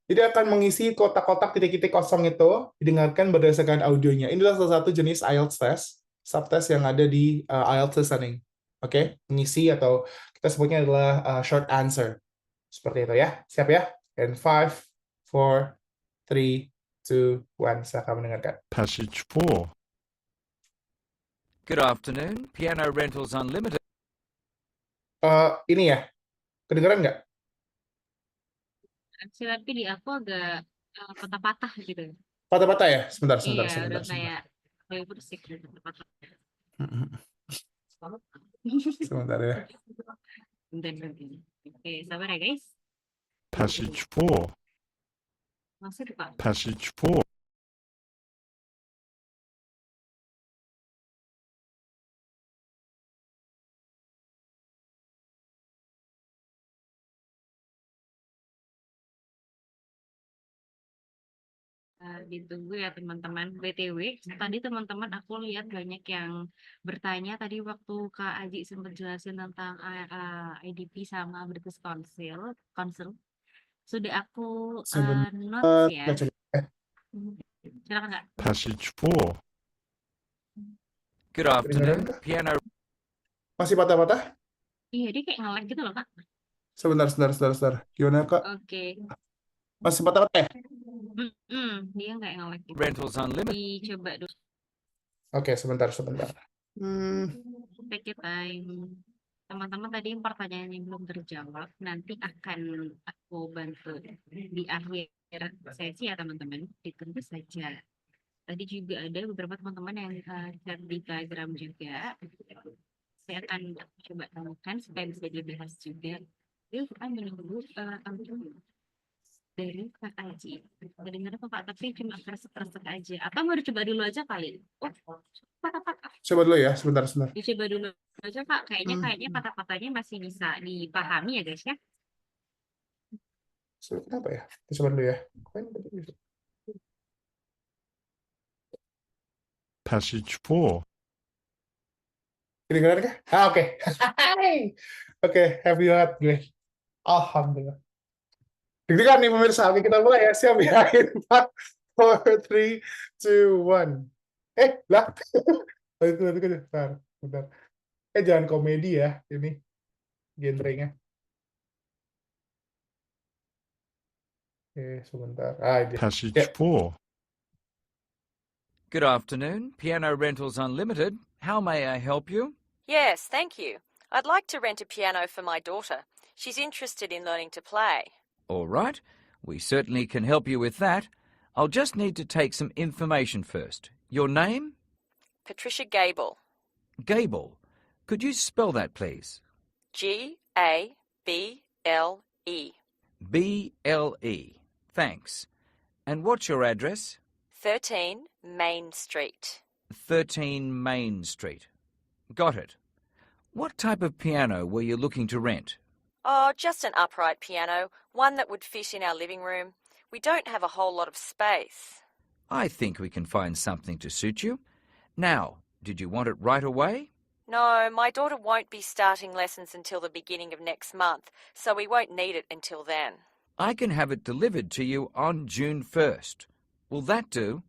jadi akan mengisi kotak-kotak titik-titik kosong itu, didengarkan berdasarkan audionya. Ini adalah salah satu jenis IELTS test, subtest yang ada di IELTS listening. Oke, mengisi atau kita sebutnya adalah short answer. Seperti itu ya, siap ya? And 5, 4, 3, 2, 1, silakan mendengarkan. Passage 4. Good afternoon. Piano Rentals Unlimited. Ini ya, kedengeran nggak? Tapi di aku agak patah-patah gitu. Patah-patah ya? Sebentar. Iya, udah kayak bersih gitu, patah-patah. Sebentar ya. Bentar. Oke, sabar ya guys. Passage 4. Maksud Pak. Passage 4. ditunggu ya teman-teman. BTW, tadi teman-teman aku lihat banyak yang bertanya tadi waktu Kak Aji sempat jelasin tentang IDP sama British Council. Sudah aku Sebentar, notes ya. coba. Silakan Kak. 다시 주워. Good Kedengaran afternoon. kah? Piano Masih patah-patah? Iya, dia kayak nge-lag gitu loh Kak. Sebentar. Gimana Kak? Oke. Masih patah-patah ya? Dia kayak nge-lag gitu. Rentals Unlimited. Dicoba dulu. Oke, sebentar. Take your time. Teman-teman tadi yang pertanyaan yang belum terjawab, nanti akan aku bantu di akhir sesi ya teman-teman. Ditunggu saja. Tadi juga ada beberapa teman-teman yang chat di Telegram juga. Saya akan coba temukan supaya bisa dibahas juga. Yuk, kita menunggu dari Kak Aji. Kedengaran kok Kak, tapi cuma kresek-kresek aja. Atau mau dicoba dulu aja kali? Oh, patah-patah. Coba dulu ya, sebentar. Dicoba dulu aja Kak. Kayaknya patah-patahnya masih bisa dipahami ya guys ya. Kenapa ya? Coba dulu ya. 다시 주워. Kedengaran kah? Oke. Oke, happy banget gue. Alhamdulillah. Deg-degan nih pemirsa. Oke, kita mulai ya. Siap ya. 4, 4, 3, 2, 1. Lah. Bentar. Jangan komedi ya ini genrenya. Sebentar. 다시 Ya. 주워. Good afternoon. Piano Rentals Unlimited. How may I help you? Yes, thank you. I'd like to rent a piano for my daughter. She's interested in learning to play. All right. We certainly can help you with that. I'll just need to take some information first. Your name? Patricia Gable. Gable. Could you spell that, please? Gable. B-L-E. Thanks. And what's your address? 13 Main Street. 13 Main Street. Got it. What type of piano were you looking to rent? Oh, just an upright piano, one that would fit in our living room. We don't have a whole lot of space. I think we can find something to suit you. Now, did you want it right away? No, my daughter won't be starting lessons until the beginning of next month, so we won't need it until then. I can have it delivered to you on June 1st. Will that do?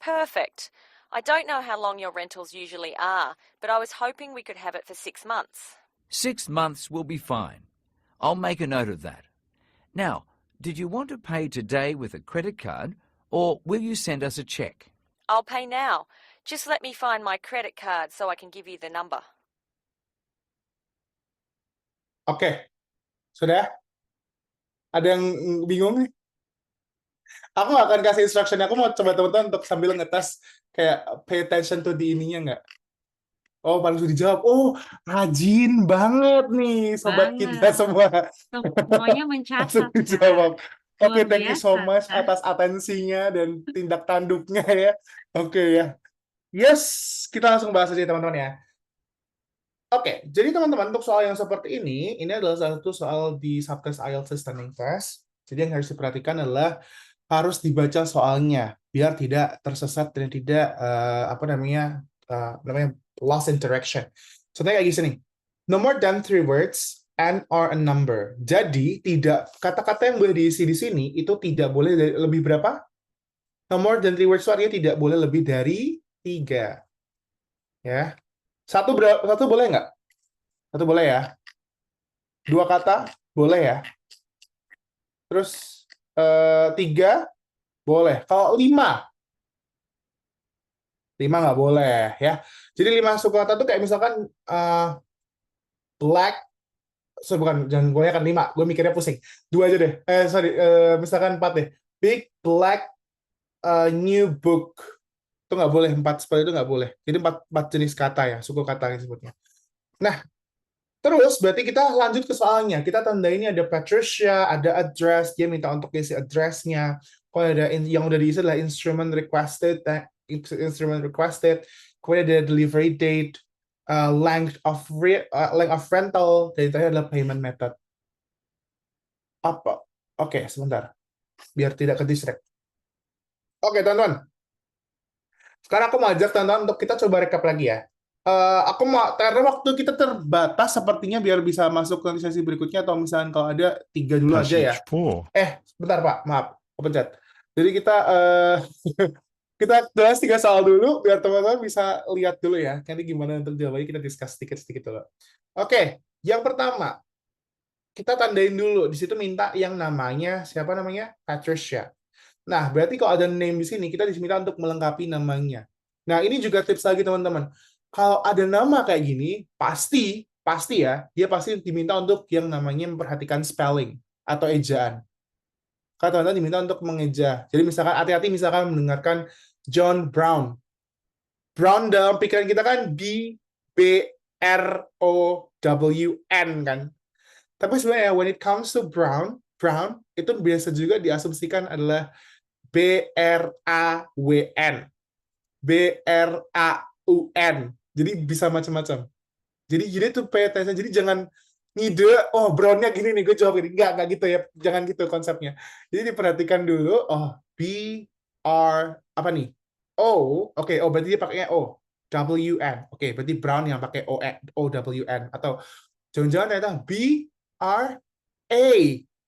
Perfect. I don't know how long your rentals usually are, but I was hoping we could have it for 6 months. 6 months will be fine. I'll make a note of that. Now, did you want to pay today with a credit card, or will you send us a cheque? I'll pay now. Just let me find my credit card so I can give you the number. Oke. Sudah? Ada yang bingung nih? Aku nggak akan kasih instruction. Aku mau coba teman-teman untuk sambil ngetes kayak pay attention to di ininya nggak? Oh, paling sudah dijawab. Oh, rajin banget nih sobat kita Banget. semua. Semuanya mencatat. Langsung Kak. dijawab. Oke, Luar thank you so biasa, much Kak. atas atensinya dan tindak tanduknya ya. Oke ya. Yes, kita langsung bahas aja teman-teman ya. Oke, jadi teman-teman untuk soal yang seperti ini adalah salah satu soal di subtest IELTS listening test. Jadi yang harus diperhatikan adalah harus dibaca soalnya biar tidak tersesat dan tidak namanya lost in direction. Contohnya kayak gini, no more than 3 words and or a number. Jadi tidak kata-kata yang boleh diisi di sini itu tidak boleh lebih berapa? No more than 3 words artinya tidak boleh lebih dari 3. Ya. Satu boleh nggak? Satu boleh ya. 2 kata boleh ya. Terus 3 boleh. Kalau 5 nggak boleh ya. Jadi 5 suku kata itu kayak misalkan black, jangan gue kan 5, gue mikirnya pusing. 2 aja deh. Misalkan 4 deh. Big black new book. Itu nggak boleh, 4 seperti itu nggak boleh. Jadi 4 jenis kata ya, suku kata yang disebutnya. Nah, terus berarti kita lanjut ke soalnya. Kita tanda ini ada Patricia, ada address, dia minta untuk isi address-nya. Kalau ada yang udah diisi adalah instrument requested, kemudian ada delivery date, length of rental, dan terakhir adalah payment method. Apa? Oke, sebentar. Biar tidak ke distract. Oke, teman-teman. Sekarang aku mau ajak teman-teman untuk kita coba recap lagi ya. Aku mau, karena waktu kita terbatas sepertinya biar bisa masuk ke sesi berikutnya, atau misalnya kalau ada 3 dulu aja ya. Passage 4. Bentar Pak, maaf, aku pencet. Jadi kita kita bahas 3 soal dulu, biar teman-teman bisa lihat dulu ya. Nanti gimana untuk jawabannya kita discuss sedikit-sedikit dulu. Oke, yang pertama, kita tandain dulu. Di situ minta yang namanya, siapa namanya? Patricia. Nah, berarti kalau ada name di sini, kita diminta untuk melengkapi namanya. Nah, ini juga tips lagi teman-teman. Kalau ada nama kayak gini, pasti ya, dia pasti diminta untuk yang namanya memperhatikan spelling atau ejaan. Kalau teman-teman diminta untuk mengeja. Jadi misalkan hati-hati misalkan mendengarkan John Brown. Brown dalam pikiran kita kan B-R-O-W-N kan. Tapi sebenarnya when it comes to Brown itu biasa juga diasumsikan adalah B-R-A-W-N. B-R-A-U-N. Jadi bisa macam-macam. Jadi gini tuh pay attention. Jadi jangan ngide, oh brownnya gini nih, gue jawab gini. Enggak gitu ya. Jangan gitu konsepnya. Jadi diperhatikan dulu, oh B-R, apa nih? O, oke, oh berarti dia pakainya O. W-N. Oke, berarti brown yang pakai O-W-N. Atau jangan-jangan ternyata B-R-A.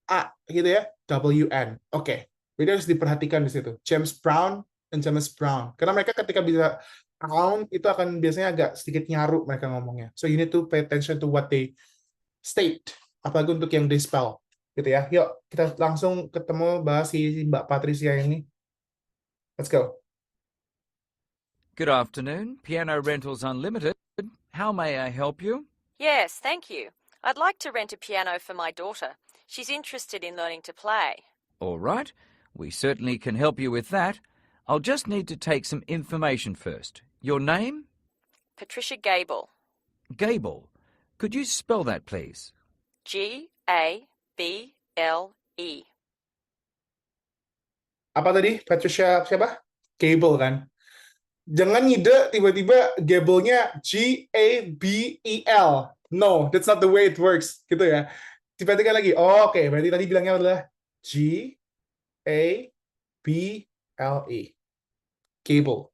A, gitu ya. W-N. Oke. Jadi harus diperhatikan di situ. James Brown dan James Brown. Karena mereka ketika bisa count, itu akan biasanya agak sedikit nyaru mereka ngomongnya. So you need to pay attention to what they state. Apalagi untuk yang they spell. Gitu ya. Yuk, kita langsung ketemu bahas si Mbak Patricia ini. Let's go. Good afternoon, Piano Rentals Unlimited. How may I help you? Yes, thank you. I'd like to rent a piano for my daughter. She's interested in learning to play. All right, we certainly can help you with that. I'll just need to take some information first. Your name? Patricia Gable. Gable. Could you spell that, please? G-A-B-L-E. Apa tadi? Patricia siapa? Gable kan? Jangan ngide tiba-tiba Gable-nya G-A-B-E-L. No, that's not the way it works. Gitu ya. Tiba-tiba lagi. Oh, oke. Berarti tadi bilangnya adalah G-A-B-L-E. Gable.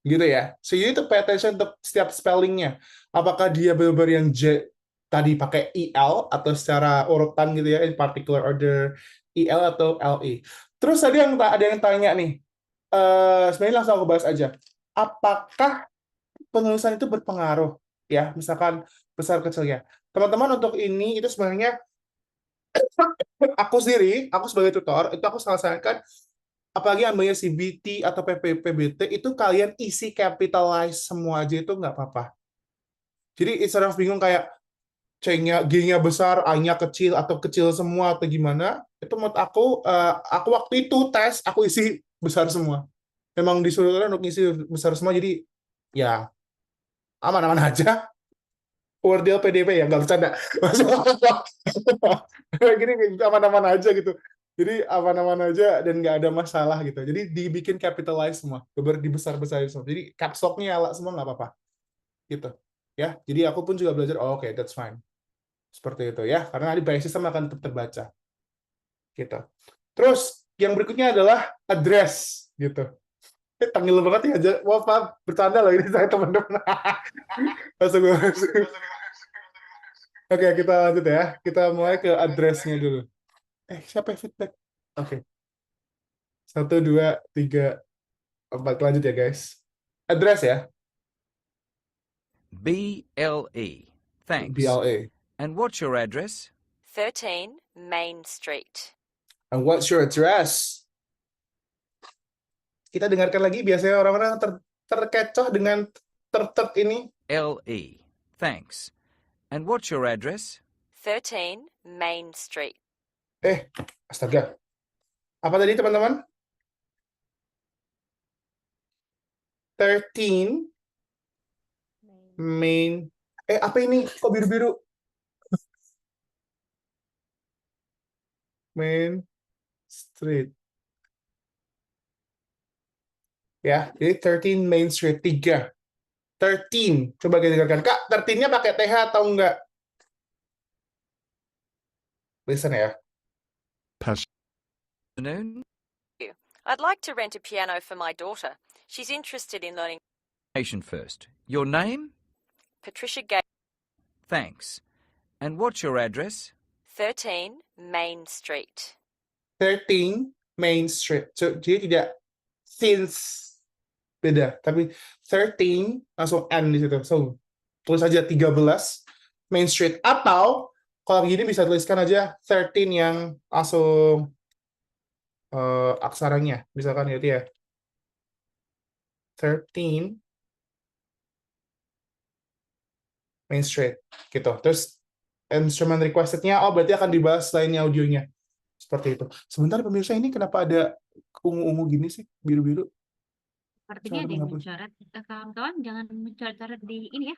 Gitu ya. So you need to pay attention untuk setiap spellingnya. Apakah dia benar-benar yang J tadi pakai E-L atau secara urutan gitu ya, in particular order E-L atau L-E. Terus tadi ada yang tanya nih, sebenarnya langsung aku bahas aja. Apakah penulisan itu berpengaruh? Ya, misalkan besar kecilnya. Teman-teman untuk ini itu sebenarnya aku sendiri, aku sebagai tutor, itu aku sarankan apalagi ambilnya CBT atau PBT itu kalian isi capitalize semua aja itu nggak apa-apa. Jadi instead of bingung kayak C-nya, G-nya besar, A-nya kecil atau kecil semua atau gimana, itu menurut aku waktu itu tes aku isi besar semua. Memang disuruh untuk isi besar semua, jadi ya aman-aman aja. Wordil PDP ya, nggak bercanda. Gini aman-aman aja gitu. Jadi aman-aman aja dan nggak ada masalah gitu. Jadi dibikin capitalize semua, dibesar-besarin semua. Jadi caps lock-nya ala semua nggak apa-apa. Gitu. Ya, jadi aku pun juga belajar, oh, oke, that's fine. Seperti itu ya, karena nanti by system akan tetap terbaca. Gitu. Terus yang berikutnya adalah address gitu. Tanggal banget ya, wah Pak, bercanda loh ini saya teman-teman. Oke, kita lanjut ya. Kita mulai ke address-nya dulu. Siapa yang feedback? Oke. 1, 2, 3, 4. Lanjut ya, guys. Address ya. B-L-E. Thanks. BLA. And what's your address? 13 Main Street. And what's your address? Kita dengarkan lagi, biasanya orang-orang terkecoh dengan ini. L-E. Thanks. And what's your address? 13 Main Street. Astaga. Apa tadi teman-teman? 13 Main. Apa ini? Kok biru-biru? Main Street. Ya, jadi 13 Main Street 3. 13. Coba kita dengarkan. Kak, 13-nya pakai TH atau enggak? Listen ya. Passage Afternoon. I'd like to rent a piano for my daughter. She's interested in learning. First. Your name? Patricia Gay, Thanks. And what's your address? 13 Main Street. 13 Main Street. So, jadi tidak since beda, tapi 13 langsung N di situ. So, tulis aja 13 Main Street. Atau kalau gini bisa tuliskan aja 13 yang langsung aksaranya. Misalkan gitu ya. 13 Main Street. Gitu. Terus instrument requested-nya, oh berarti akan dibahas selainnya audionya. Seperti itu. Sebentar pemirsa, ini kenapa ada ungu-ungu gini sih? Biru-biru. Sepertinya Cara ada yang menghapus. mencoret. Kawan-kawan jangan mencoret-coret di ini ya.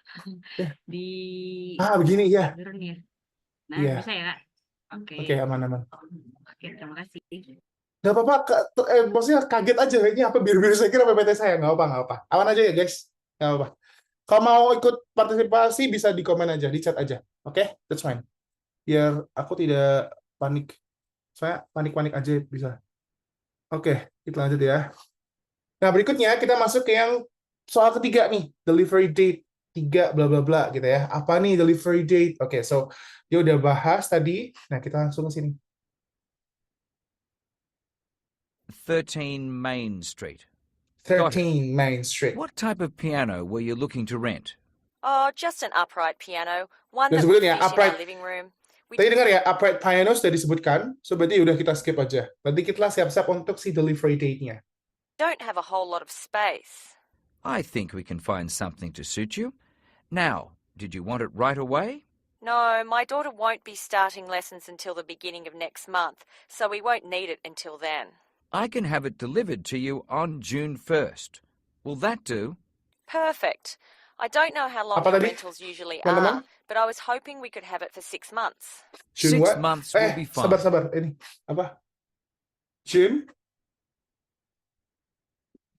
Ya. Di Begini ya. background ya. Nah, Iya. bisa ya, Kak? Oke. Oke, aman-aman. Oke, terima kasih. Gak apa-apa, maksudnya kaget aja ini apa biru-biru, saya kira PPT saya. Nggak apa-apa. Aman aja ya guys. Nggak apa-apa. Kalau mau ikut partisipasi bisa di komen aja, di chat aja. Oke, that's fine. Biar aku tidak panik. Saya panik-panik aja bisa. Oke, kita lanjut ya. Nah, berikutnya kita masuk ke yang soal ketiga nih, delivery date 3 bla bla bla gitu ya. Apa nih delivery date? Oke, so dia udah bahas tadi. Nah, kita langsung ke sini. 13 Main Street. Got it. 13 Main Street. What type of piano were you looking to rent? Oh, just an upright piano. One Udah that would sebutin ya, fit in upright. our living room. Tadi dengar ya, upright piano sudah disebutkan, so berarti udah kita skip aja. Berarti kita siap-siap untuk si delivery date-nya. Don't have a whole lot of space. I think we can find something to suit you. Now, did you want it right away? No, my daughter won't be starting lessons until the beginning of next month, so we won't need it until then. I can have it delivered to you on June 1st. Will that do? Perfect. I don't know how long Apa your tadi, rentals usually teman-teman? are, but I was hoping we could have it for 6 months. June 6 what? months will be fine. Sabar. Ini apa? June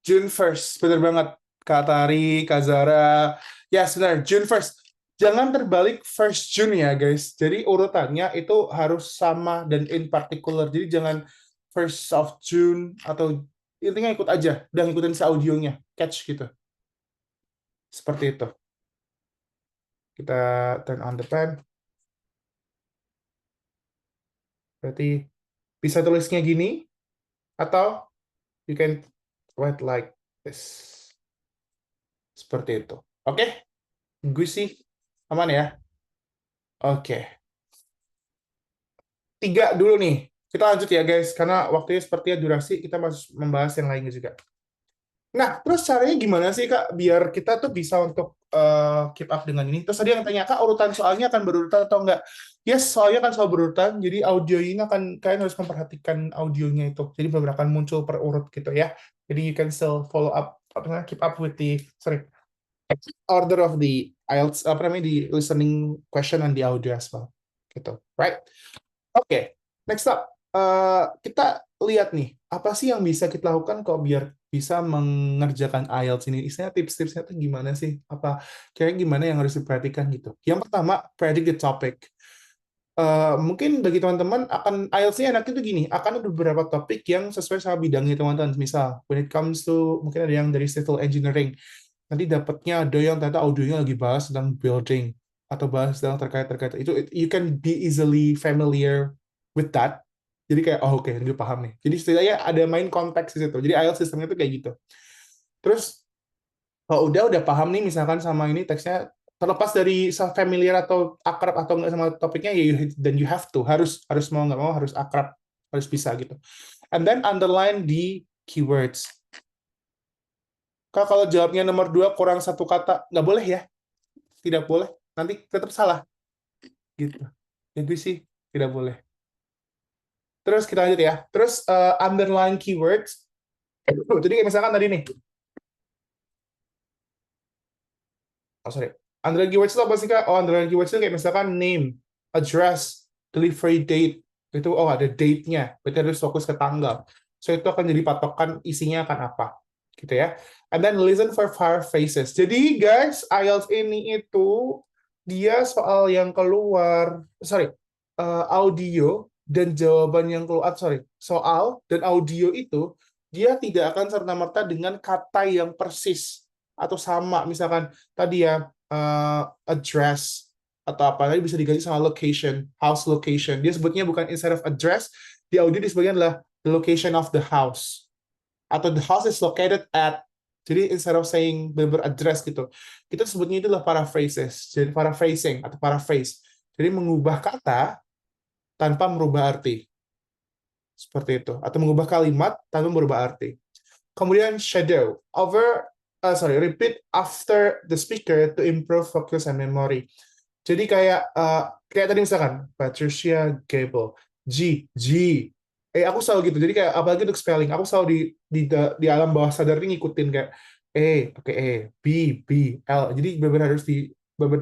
1st. Bener banget. Kak Tari, Kak Zara. Ya, sebenarnya June 1st. Jangan terbalik 1st June ya, guys. Jadi urutannya itu harus sama dan in particular. Jadi jangan 1st of June atau intinya ikut aja. Udah ngikutin si audionya. Catch gitu. Seperti itu. Kita turn on the pen. Berarti bisa tulisnya gini, atau you can write like this. Seperti itu. Oke? Gue sih aman ya? Oke. 3 dulu nih. Kita lanjut ya guys, karena waktunya sepertinya durasi, kita masih membahas yang lainnya juga. Nah, terus caranya gimana sih Kak, biar kita tuh bisa untuk keep up dengan ini? Terus tadi yang tanya, Kak, urutan soalnya akan berurutan atau enggak? Yes, soalnya kan selalu berurutan, jadi audio ini kalian harus memperhatikan audionya itu. Jadi beberapa akan muncul per urut gitu ya. Jadi you can still follow up, keep up with the, order of the IELTS, the listening question and the audio as well. Gitu, right? Oke, next up. Kita lihat nih, apa sih yang bisa kita lakukan kok biar bisa mengerjakan IELTS ini? Istilahnya tips-tipsnya tuh gimana sih? Apa kira gimana yang harus diperhatikan gitu? Yang pertama, predict the topic. Mungkin bagi teman-teman akan IELTS-nya enaknya tuh gini, akan ada beberapa topik yang sesuai sama bidangnya teman-teman. Misal, when it comes to, mungkin ada yang dari civil engineering, nanti dapatnya ada yang ternyata audionya lagi bahas tentang building, atau bahas tentang terkait itu, you can be easily familiar with that. Jadi kayak, oh oke, dia paham nih. Jadi setidaknya ada main konteks di situ. Jadi IELTS sistemnya itu kayak gitu. Terus, kalau udah paham nih misalkan sama ini teksnya, terlepas dari familiar atau akrab atau enggak sama topiknya, ya then you have to, harus mau nggak mau harus akrab, harus bisa gitu. And then underline the keywords. Kak, kalau jawabnya nomor 2 kurang 1 kata, nggak boleh ya? Tidak boleh. Nanti tetap salah. Gitu. Jadi sih, tidak boleh. Terus kita lanjut ya. Terus underline keywords. Jadi misalkan tadi nih. Oh, sorry. Underline keywords itu apa sih, Kak? Oh, underline keywords itu kayak misalkan name, address, delivery date. Itu, oh ada date-nya. Berarti harus fokus ke tanggal. So, itu akan jadi patokan isinya akan apa. Gitu ya. And then listen for far faces. Jadi, guys, IELTS ini itu dia soal yang keluar. Audio dan jawaban yang keluar, soal dan audio itu dia tidak akan serta-merta dengan kata yang persis atau sama. Misalkan tadi ya address atau apa tadi bisa diganti sama location, house location. Dia sebutnya bukan instead of address, di audio disebutnya adalah the location of the house atau the house is located at. Jadi instead of saying address gitu, kita sebutnya itu adalah paraphrases, jadi paraphrasing atau paraphrase. Jadi mengubah kata tanpa merubah arti. Seperti itu. Atau mengubah kalimat tanpa merubah arti. Kemudian shadow. Repeat after the speaker to improve focus and memory. Jadi kayak tadi misalkan Patricia Gable, G. Aku selalu gitu. Jadi kayak apalagi untuk spelling, aku selalu di alam bawah sadar ini ngikutin kayak B, L. Jadi benar-benar harus di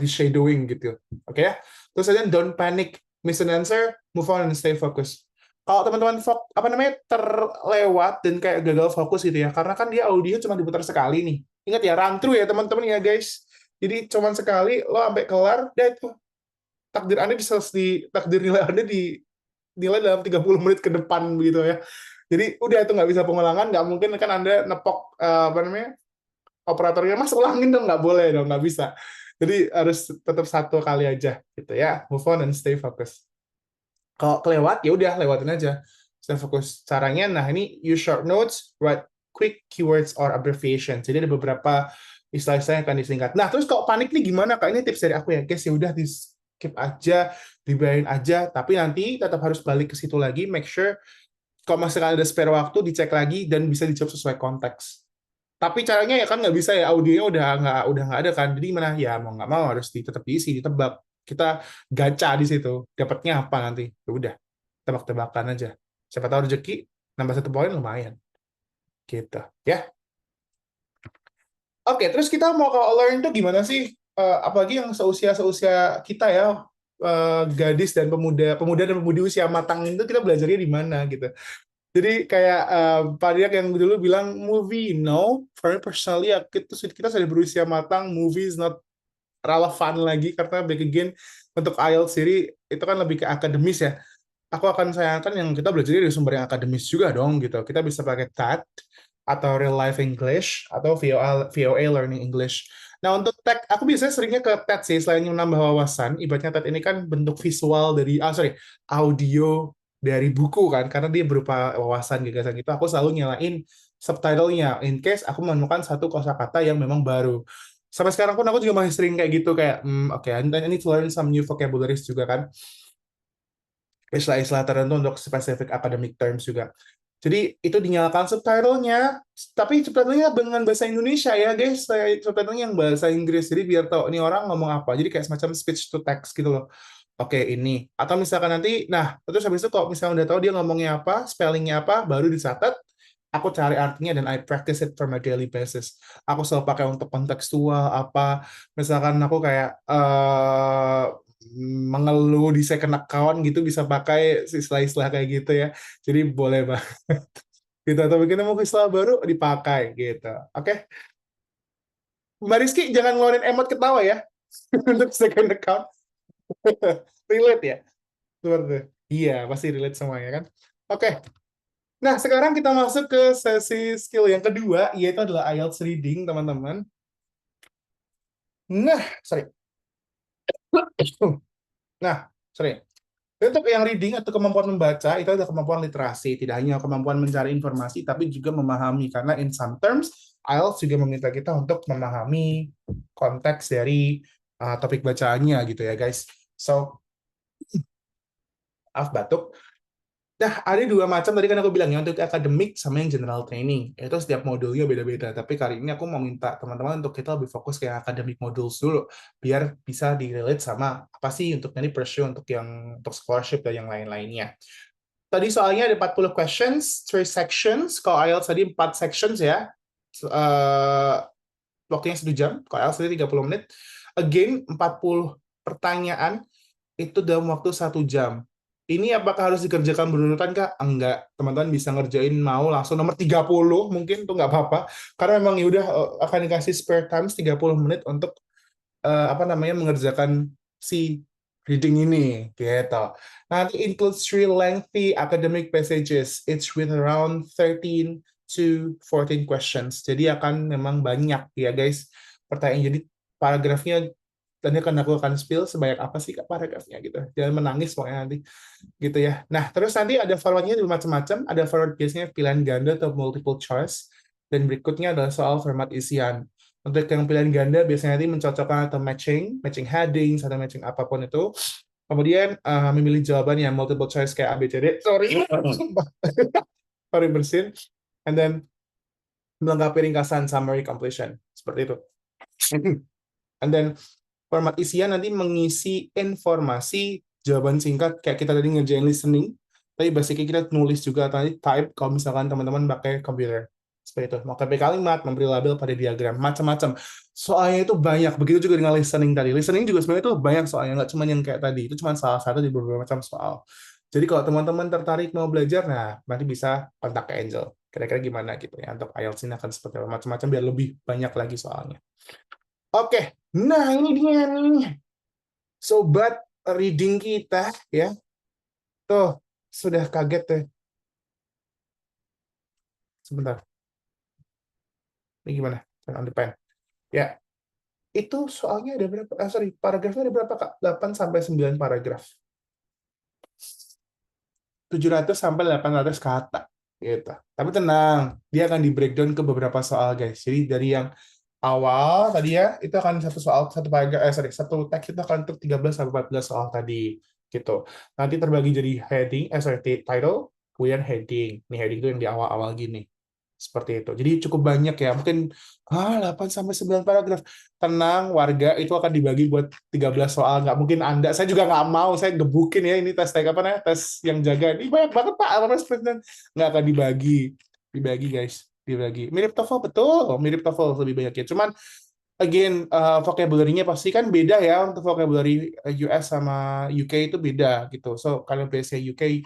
shadowing gitu. Oke ya. Terus aja don't panic, miss an answer, move on and stay focused. Kalau teman-teman terlewat dan kayak gagal fokus gitu ya, karena kan dia audio cuma diputar sekali nih. Ingat ya, run through ya teman-teman ya guys. Jadi cuma sekali, lo sampai kelar, dan itu takdir nilai Anda dinilai dalam 30 menit ke depan gitu ya. Jadi udah itu nggak bisa pengulangan, nggak mungkin kan Anda nepok operatornya, Mas ulangin dong, nggak boleh dong, nggak bisa. Jadi harus tetap satu kali aja gitu ya. Move on and stay focused. Kalau kelewat ya udah lewatin aja. Stay fokus. Caranya, nah ini use short notes, write quick keywords or abbreviation. Jadi ada beberapa istilah-istilah yang akan disingkat. Nah terus kalau panik nih gimana Kak? Ini tips dari aku ya guys, ya udah di skip aja, dibiarin aja. Tapi nanti tetap harus balik ke situ lagi. Make sure kalau masih ada spare waktu dicek lagi dan bisa dijawab sesuai konteks. Tapi caranya ya kan nggak bisa ya, audionya udah nggak ada kan. Jadi gimana ya, mau nggak mau harus tetap diisi, ditebak. Kita gacha di situ, dapatnya apa nanti? Ya udah, tebak-tebakan aja. Siapa tahu rezeki nambah 1 poin lumayan. Gitu ya. Oke, terus kita mau ke learn itu gimana sih? Apalagi yang seusia kita ya, gadis dan pemuda dan pemudi usia matang itu kita belajarnya di mana gitu. Jadi kayak Pak Diak yang dulu bilang movie, no, for me personally ya, kita sudah berusia matang, movie is not relevan lagi karena back again untuk IELTS sendiri itu kan lebih ke akademis ya. Aku akan sayangkan yang kita belajar dari sumber yang akademis juga dong gitu. Kita bisa pakai TED atau Real Life English atau VOA Learning English. Nah untuk TED, aku biasanya seringnya ke TED sih selain menambah wawasan. Ibaratnya TED ini kan bentuk visual dari audio dari buku kan, karena dia berupa wawasan gagasan gitu. Aku selalu nyalain subtitlenya in case aku menemukan satu kosakata yang memang baru. Sampai sekarang pun aku juga masih sering kayak gitu kayak I need to learn some new vocabularies juga kan, istilah-istilah tertentu untuk specific academic terms juga. Jadi itu dinyalakan subtitlenya, tapi subtitlenya dengan bahasa Indonesia ya guys, subtitlenya yang bahasa Inggris, jadi biar tahu ini orang ngomong apa, jadi kayak semacam speech to text gitu loh. Oke, ini. Atau misalkan nanti, nah, terus habis itu kalau misalnya udah tahu dia ngomongnya apa, spellingnya apa, baru dicatat, aku cari artinya dan I practice it for my daily basis. Aku selalu pakai untuk kontekstual, apa, misalkan aku kayak mengeluh di second account gitu, bisa pakai istilah-istilah kayak gitu ya. Jadi boleh banget. Gitu, atau bikin mau istilah baru, dipakai gitu. Oke? Mbak Rizky, jangan ngeluarin emot ketawa ya, untuk second account. Relate ya? Seperti iya, pasti relate semuanya kan. Oke. Nah, sekarang kita masuk ke sesi skill yang kedua, yaitu adalah IELTS reading, teman-teman. Nah, untuk yang reading atau kemampuan membaca, itu adalah kemampuan literasi. Tidak hanya kemampuan mencari informasi, tapi juga memahami. Karena in some terms, IELTS juga meminta kita untuk memahami konteks dari topik bacaannya gitu ya, guys. So, batuk. Nah, ada 2 macam tadi kan aku bilang ya, untuk akademik sama yang general training. Itu setiap modulnya beda-beda. Tapi kali ini aku mau minta teman-teman untuk kita lebih fokus ke akademik modules dulu, biar bisa di-relate sama apa sih untuk nanti pursue untuk scholarship dan yang lain-lainnya. Tadi soalnya ada 40 questions, 3 sections. Kalau IELTS tadi 4 sections ya. Waktunya 1 jam. Kalau IELTS tadi 30 menit. Again, 40 pertanyaan itu dalam waktu 1 jam. Ini apakah harus dikerjakan berurutan, Kak? Enggak. Teman-teman bisa ngerjain mau langsung nomor 30, mungkin itu nggak apa-apa. Karena memang ya udah akan dikasih spare time 30 menit untuk mengerjakan si reading ini, gitu. Nanti includes 3 lengthy academic passages, each with around 13 to 14 questions. Jadi akan memang banyak ya guys pertanyaan. Jadi paragrafnya nanti aku akan spill sebanyak apa sih Kak paragrafnya gitu. Jangan menangis pokoknya nanti gitu ya. Nah, terus nanti ada formatnya macam-macam. Ada format biasanya pilihan ganda atau multiple choice. Dan berikutnya adalah soal format isian. Untuk yang pilihan ganda biasanya nanti mencocokkan atau matching headings atau matching apapun itu. Kemudian memilih jawaban yang multiple choice kayak ABCD. Sorry. Sorry bersin. And then melengkapi ringkasan summary completion. Seperti itu. And then format isian nanti mengisi informasi jawaban singkat kayak kita tadi ngerjain listening. Tapi basically kita nulis juga tadi type kalau misalkan teman-teman pakai komputer. Seperti itu. Mau copy kalimat, memberi label pada diagram, macam-macam. Soalnya itu banyak. Begitu juga dengan listening tadi. Listening juga sebenarnya itu banyak soalnya, nggak cuma yang kayak tadi. Itu cuma salah satu di beberapa macam soal. Jadi kalau teman-teman tertarik mau belajar, nah nanti bisa kontak ke Angel. Kira-kira gimana gitu ya. Untuk IELTS ini akan seperti apa macam-macam biar lebih banyak lagi soalnya. Oke, nah ini dia nih. Sobat reading kita ya. Tuh, sudah kaget tuh. Sebentar. Ini gimana? Turn on the pen. Ya, itu soalnya ada berapa? Paragrafnya ada berapa, Kak? 8 sampai 9 paragraf. 700 sampai 800 kata gitu. Tapi tenang, dia akan di breakdown ke beberapa soal, guys. Jadi dari yang awal tadi ya, itu akan satu soal, satu paragraf, satu teks itu akan untuk 13 sampai 14 soal tadi gitu. Nanti terbagi jadi heading, title, kemudian heading. Nih heading itu yang di awal-awal gini. Seperti itu. Jadi cukup banyak ya. Mungkin 8 sampai 9 paragraf. Tenang, warga itu akan dibagi buat 13 soal. Nggak mungkin Anda. Saya juga nggak mau. Saya gebukin ya ini tes apa namanya? Tes yang jaga. Ini banyak banget Pak. Presiden nggak akan dibagi. Dibagi guys. Dibagi. Mirip TOEFL betul. Mirip TOEFL lebih banyak ya. Cuman again vocabulary-nya pasti kan beda ya untuk vocabulary US sama UK itu beda gitu. So kalau biasanya UK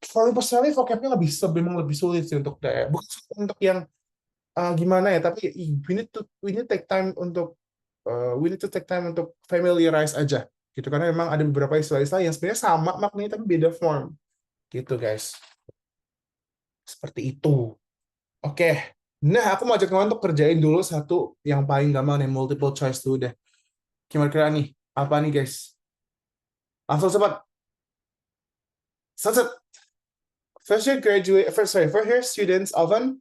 for personally vocabnya memang lebih sulit sih untuk bukan untuk yang gimana ya, tapi we need take time untuk familiarize aja gitu, karena memang ada beberapa istilah-istilah yang sebenarnya sama maknanya tapi beda form gitu guys. Seperti itu. Oke. Nah, aku mau ajak teman untuk kerjain dulu satu yang paling gampang nih, multiple choice dulu deh. Kira-kira nih, apa nih guys? Langsung cepat. Set. First year students often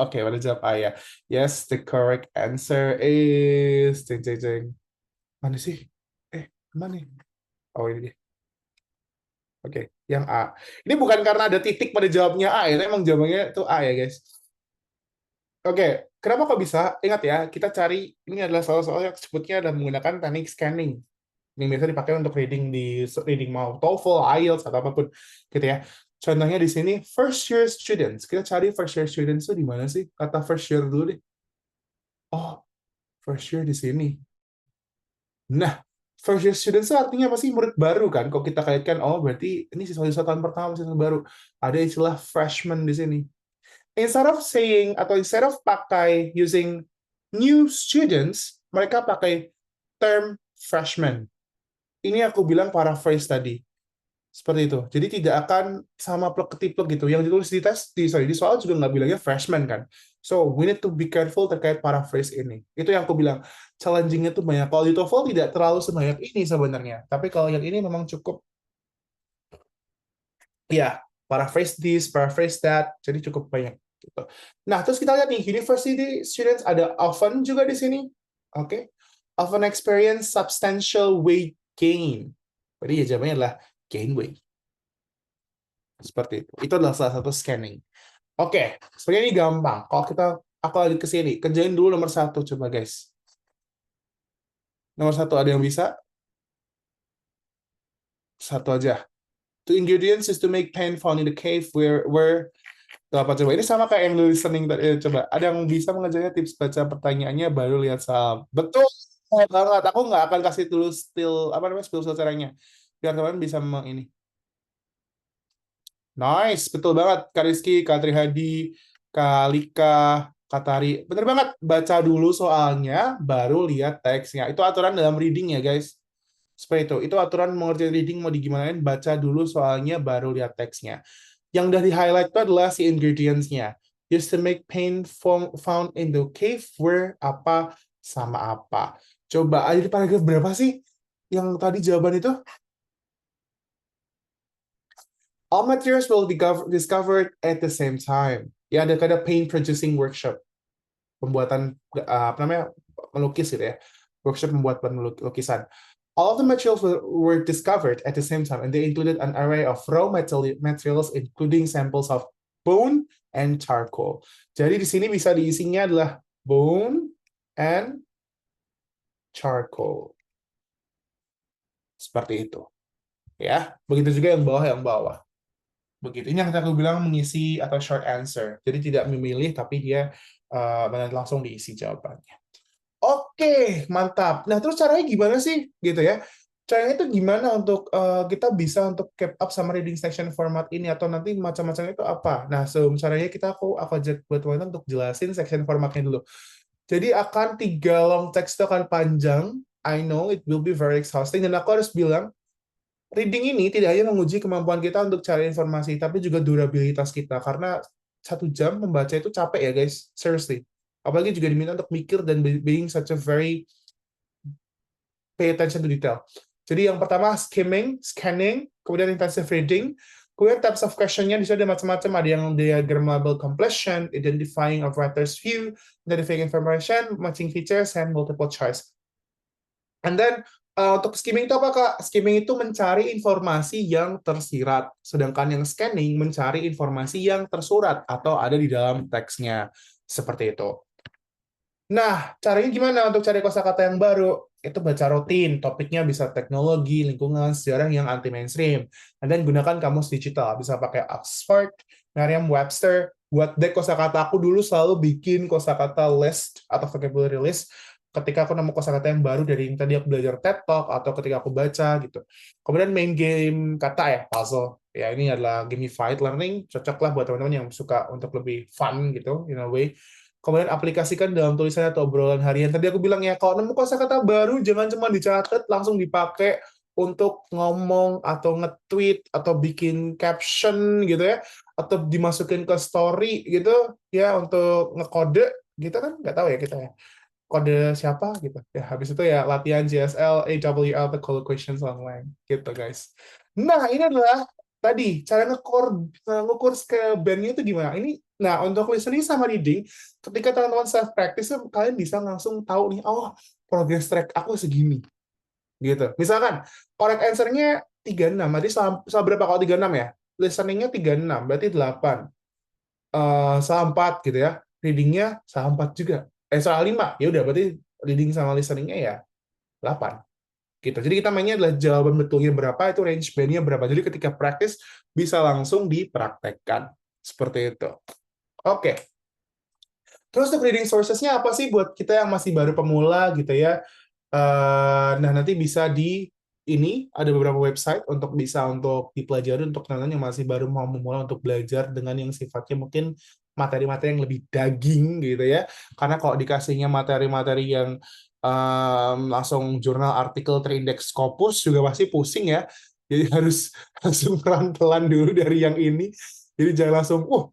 Oke, udah jawab A ya. Yes, the correct answer is jeng. Mana sih? Mana nih? Oh, ini dia. Oke, yang A. Ini bukan karena ada titik pada jawabnya A ya, emang jawabannya itu A ya, guys. Oke, kenapa kok bisa? Ingat ya, kita cari, ini adalah soal-soal yang sebutnya adalah menggunakan teknik scanning. Ini biasa dipakai untuk reading mau TOEFL, IELTS, atau apapun gitu ya. Contohnya di sini, first year students. Kita cari first year students itu di mana sih? Kata first year dulu deh. Oh, first year di sini. Nah, first year students itu artinya apa sih? Murid baru kan? Kok kita kaitkan, oh berarti ini siswa-siswa tahun pertama, siswa baru. Ada istilah freshman di sini. Instead of pakai using new students, mereka pakai term freshman. Ini aku bilang paraphrase tadi. Seperti itu. Jadi tidak akan sama plek-ketiplek gitu. Yang ditulis di soal juga nggak bilangnya freshman kan. So, we need to be careful terkait paraphrase ini. Itu yang aku bilang. Challenging-nya tuh banyak. Kalau di TOEFL tidak terlalu sebanyak ini sebenarnya. Tapi kalau yang ini memang cukup, ya, paraphrase this, paraphrase that. Jadi cukup banyak. Gitu. Nah, terus kita lihat nih, university students ada often juga di sini. Oke. Often experience substantial weight gain. Jadi ya jawabannya adalah gain weight. Seperti itu. Itu adalah salah satu scanning. Oke, sebenarnya ini gampang. Kalau aku lagi ke sini, kerjain dulu nomor 1 coba guys. Nomor 1 ada yang bisa? 1 aja. The ingredients is to make paint found in the cave where apa coba? Ini sama kayak yang listening tadi. Coba, ada yang bisa mengajarnya tips baca pertanyaannya baru lihat saham. Betul banget. Aku nggak akan kasih dulu spill caranya. Biar teman-teman bisa ini. Nice, betul banget. Kak Rizky, Kak Trihadi, Kak Lika, Katari, bener banget. Baca dulu soalnya, baru lihat teksnya. Itu aturan dalam reading ya, guys. Seperti itu. Itu aturan mengerjain reading mau digimanain, baca dulu soalnya, baru lihat teksnya. Yang udah di-highlight itu adalah si ingredients-nya. Used to make paint found in the cave where apa sama apa. Coba ada di paragraf berapa sih yang tadi jawaban itu? All materials will be discovered at the same time. Ya, ada kata paint producing workshop. Pembuatan, apa namanya, melukis gitu ya. Workshop membuat lukisan. All of the materials were discovered at the same time, and they included an array of raw materials, including samples of bone and charcoal. Jadi di sini bisa diisinya adalah bone and charcoal. Seperti itu. Ya, begitu juga yang bawah. Begitu. Ini yang aku bilang mengisi atau short answer. Jadi tidak memilih, tapi dia langsung diisi jawabannya. Oke, mantap. Nah, terus caranya gimana sih? Gitu ya. Caranya itu gimana untuk kita bisa untuk keep up sama reading section format ini, atau nanti macam-macamnya itu apa? Nah, sebelum caranya aku ajak buat teman-teman untuk jelasin section formatnya dulu. Jadi akan 3 long text itu akan panjang. I know it will be very exhausting, dan aku harus bilang, reading ini tidak hanya menguji kemampuan kita untuk cari informasi, tapi juga durabilitas kita. Karena 1 jam membaca itu capek ya, guys. Seriously. Apalagi juga diminta untuk mikir dan being such a very pay attention to detail. Jadi yang pertama scanning, kemudian intensive reading, kemudian types of question-nya di sini ada macam-macam, ada yang diagrammable completion, identifying of writer's view, identifying information, matching features, and multiple choice. And then untuk skimming itu apa, Kak? Skimming itu mencari informasi yang tersirat, sedangkan yang scanning mencari informasi yang tersurat atau ada di dalam teksnya. Seperti itu. Nah, caranya gimana untuk cari kosakata yang baru? Itu baca rutin, topiknya bisa teknologi, lingkungan, sejarah yang anti-mainstream. Dan gunakan kamus digital, bisa pakai Oxford, Merriam-Webster. Buat deck kosakata, aku dulu selalu bikin kosakata list atau vocabulary list ketika aku nemu kosakata yang baru dari yang tadi aku belajar TED Talk atau ketika aku baca gitu. Kemudian main game kata ya, puzzle. Ya, ini adalah gamified learning, cocok lah buat teman-teman yang suka untuk lebih fun gitu, in a way. Kemudian aplikasikan dalam tulisan atau obrolan harian. Tadi aku bilang ya, kalau nemu kosakata baru, jangan cuma dicatat, langsung dipakai untuk ngomong, atau nge-tweet, atau bikin caption gitu ya, atau dimasukin ke story gitu, ya, untuk ngekode, gitu kan, nggak tahu ya kita ya. Kode siapa gitu. Ya, habis itu ya latihan GSL, AWL, the call questions online. Gitu, guys. Nah, ini adalah tadi cara ngukur ke bandnya itu gimana. Nah, untuk listening sama reading, ketika teman-teman self practice, kalian bisa langsung tahu nih, oh, progress track aku segini. Gitu. Misalkan correct answer-nya 36, berarti salah berapa kalau 36 ya? Listening-nya 36, berarti 8. Salah 4 gitu ya. Reading-nya salah 4 juga. Salah 5. Ya udah, berarti reading sama listening-nya ya 8. Gitu. Jadi kita mainnya adalah jawaban betulnya berapa, itu range band-nya berapa. Jadi ketika practice bisa langsung dipraktekkan. Seperti itu. Oke. Terus untuk reading sources-nya apa sih buat kita yang masih baru pemula gitu ya. Nah, nanti bisa ini ada beberapa website untuk dipelajari untuk teman-teman yang masih baru mau memulai untuk belajar dengan yang sifatnya mungkin materi-materi yang lebih daging gitu ya. Karena kalau dikasihnya materi-materi yang langsung jurnal artikel terindeks Scopus juga pasti pusing ya. Jadi harus langsung pelan-pelan dulu dari yang ini. Jadi jangan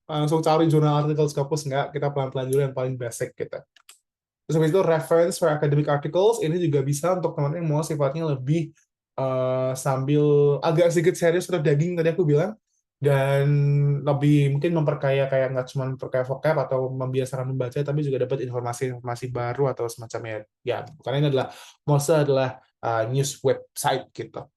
langsung cari jurnal artikel Scopus, enggak. Kita pelan-pelan dulu yang paling basic gitu. Terus habis itu reference for academic articles, ini juga bisa untuk teman-teman yang mau sifatnya lebih sambil agak sedikit serius atau daging tadi aku bilang, dan lebih mungkin memperkaya, kayak nggak cuma memperkaya vocab atau membiasakan membaca, tapi juga dapat informasi-informasi baru atau semacamnya. Ya, karena ini adalah adalah news website gitu.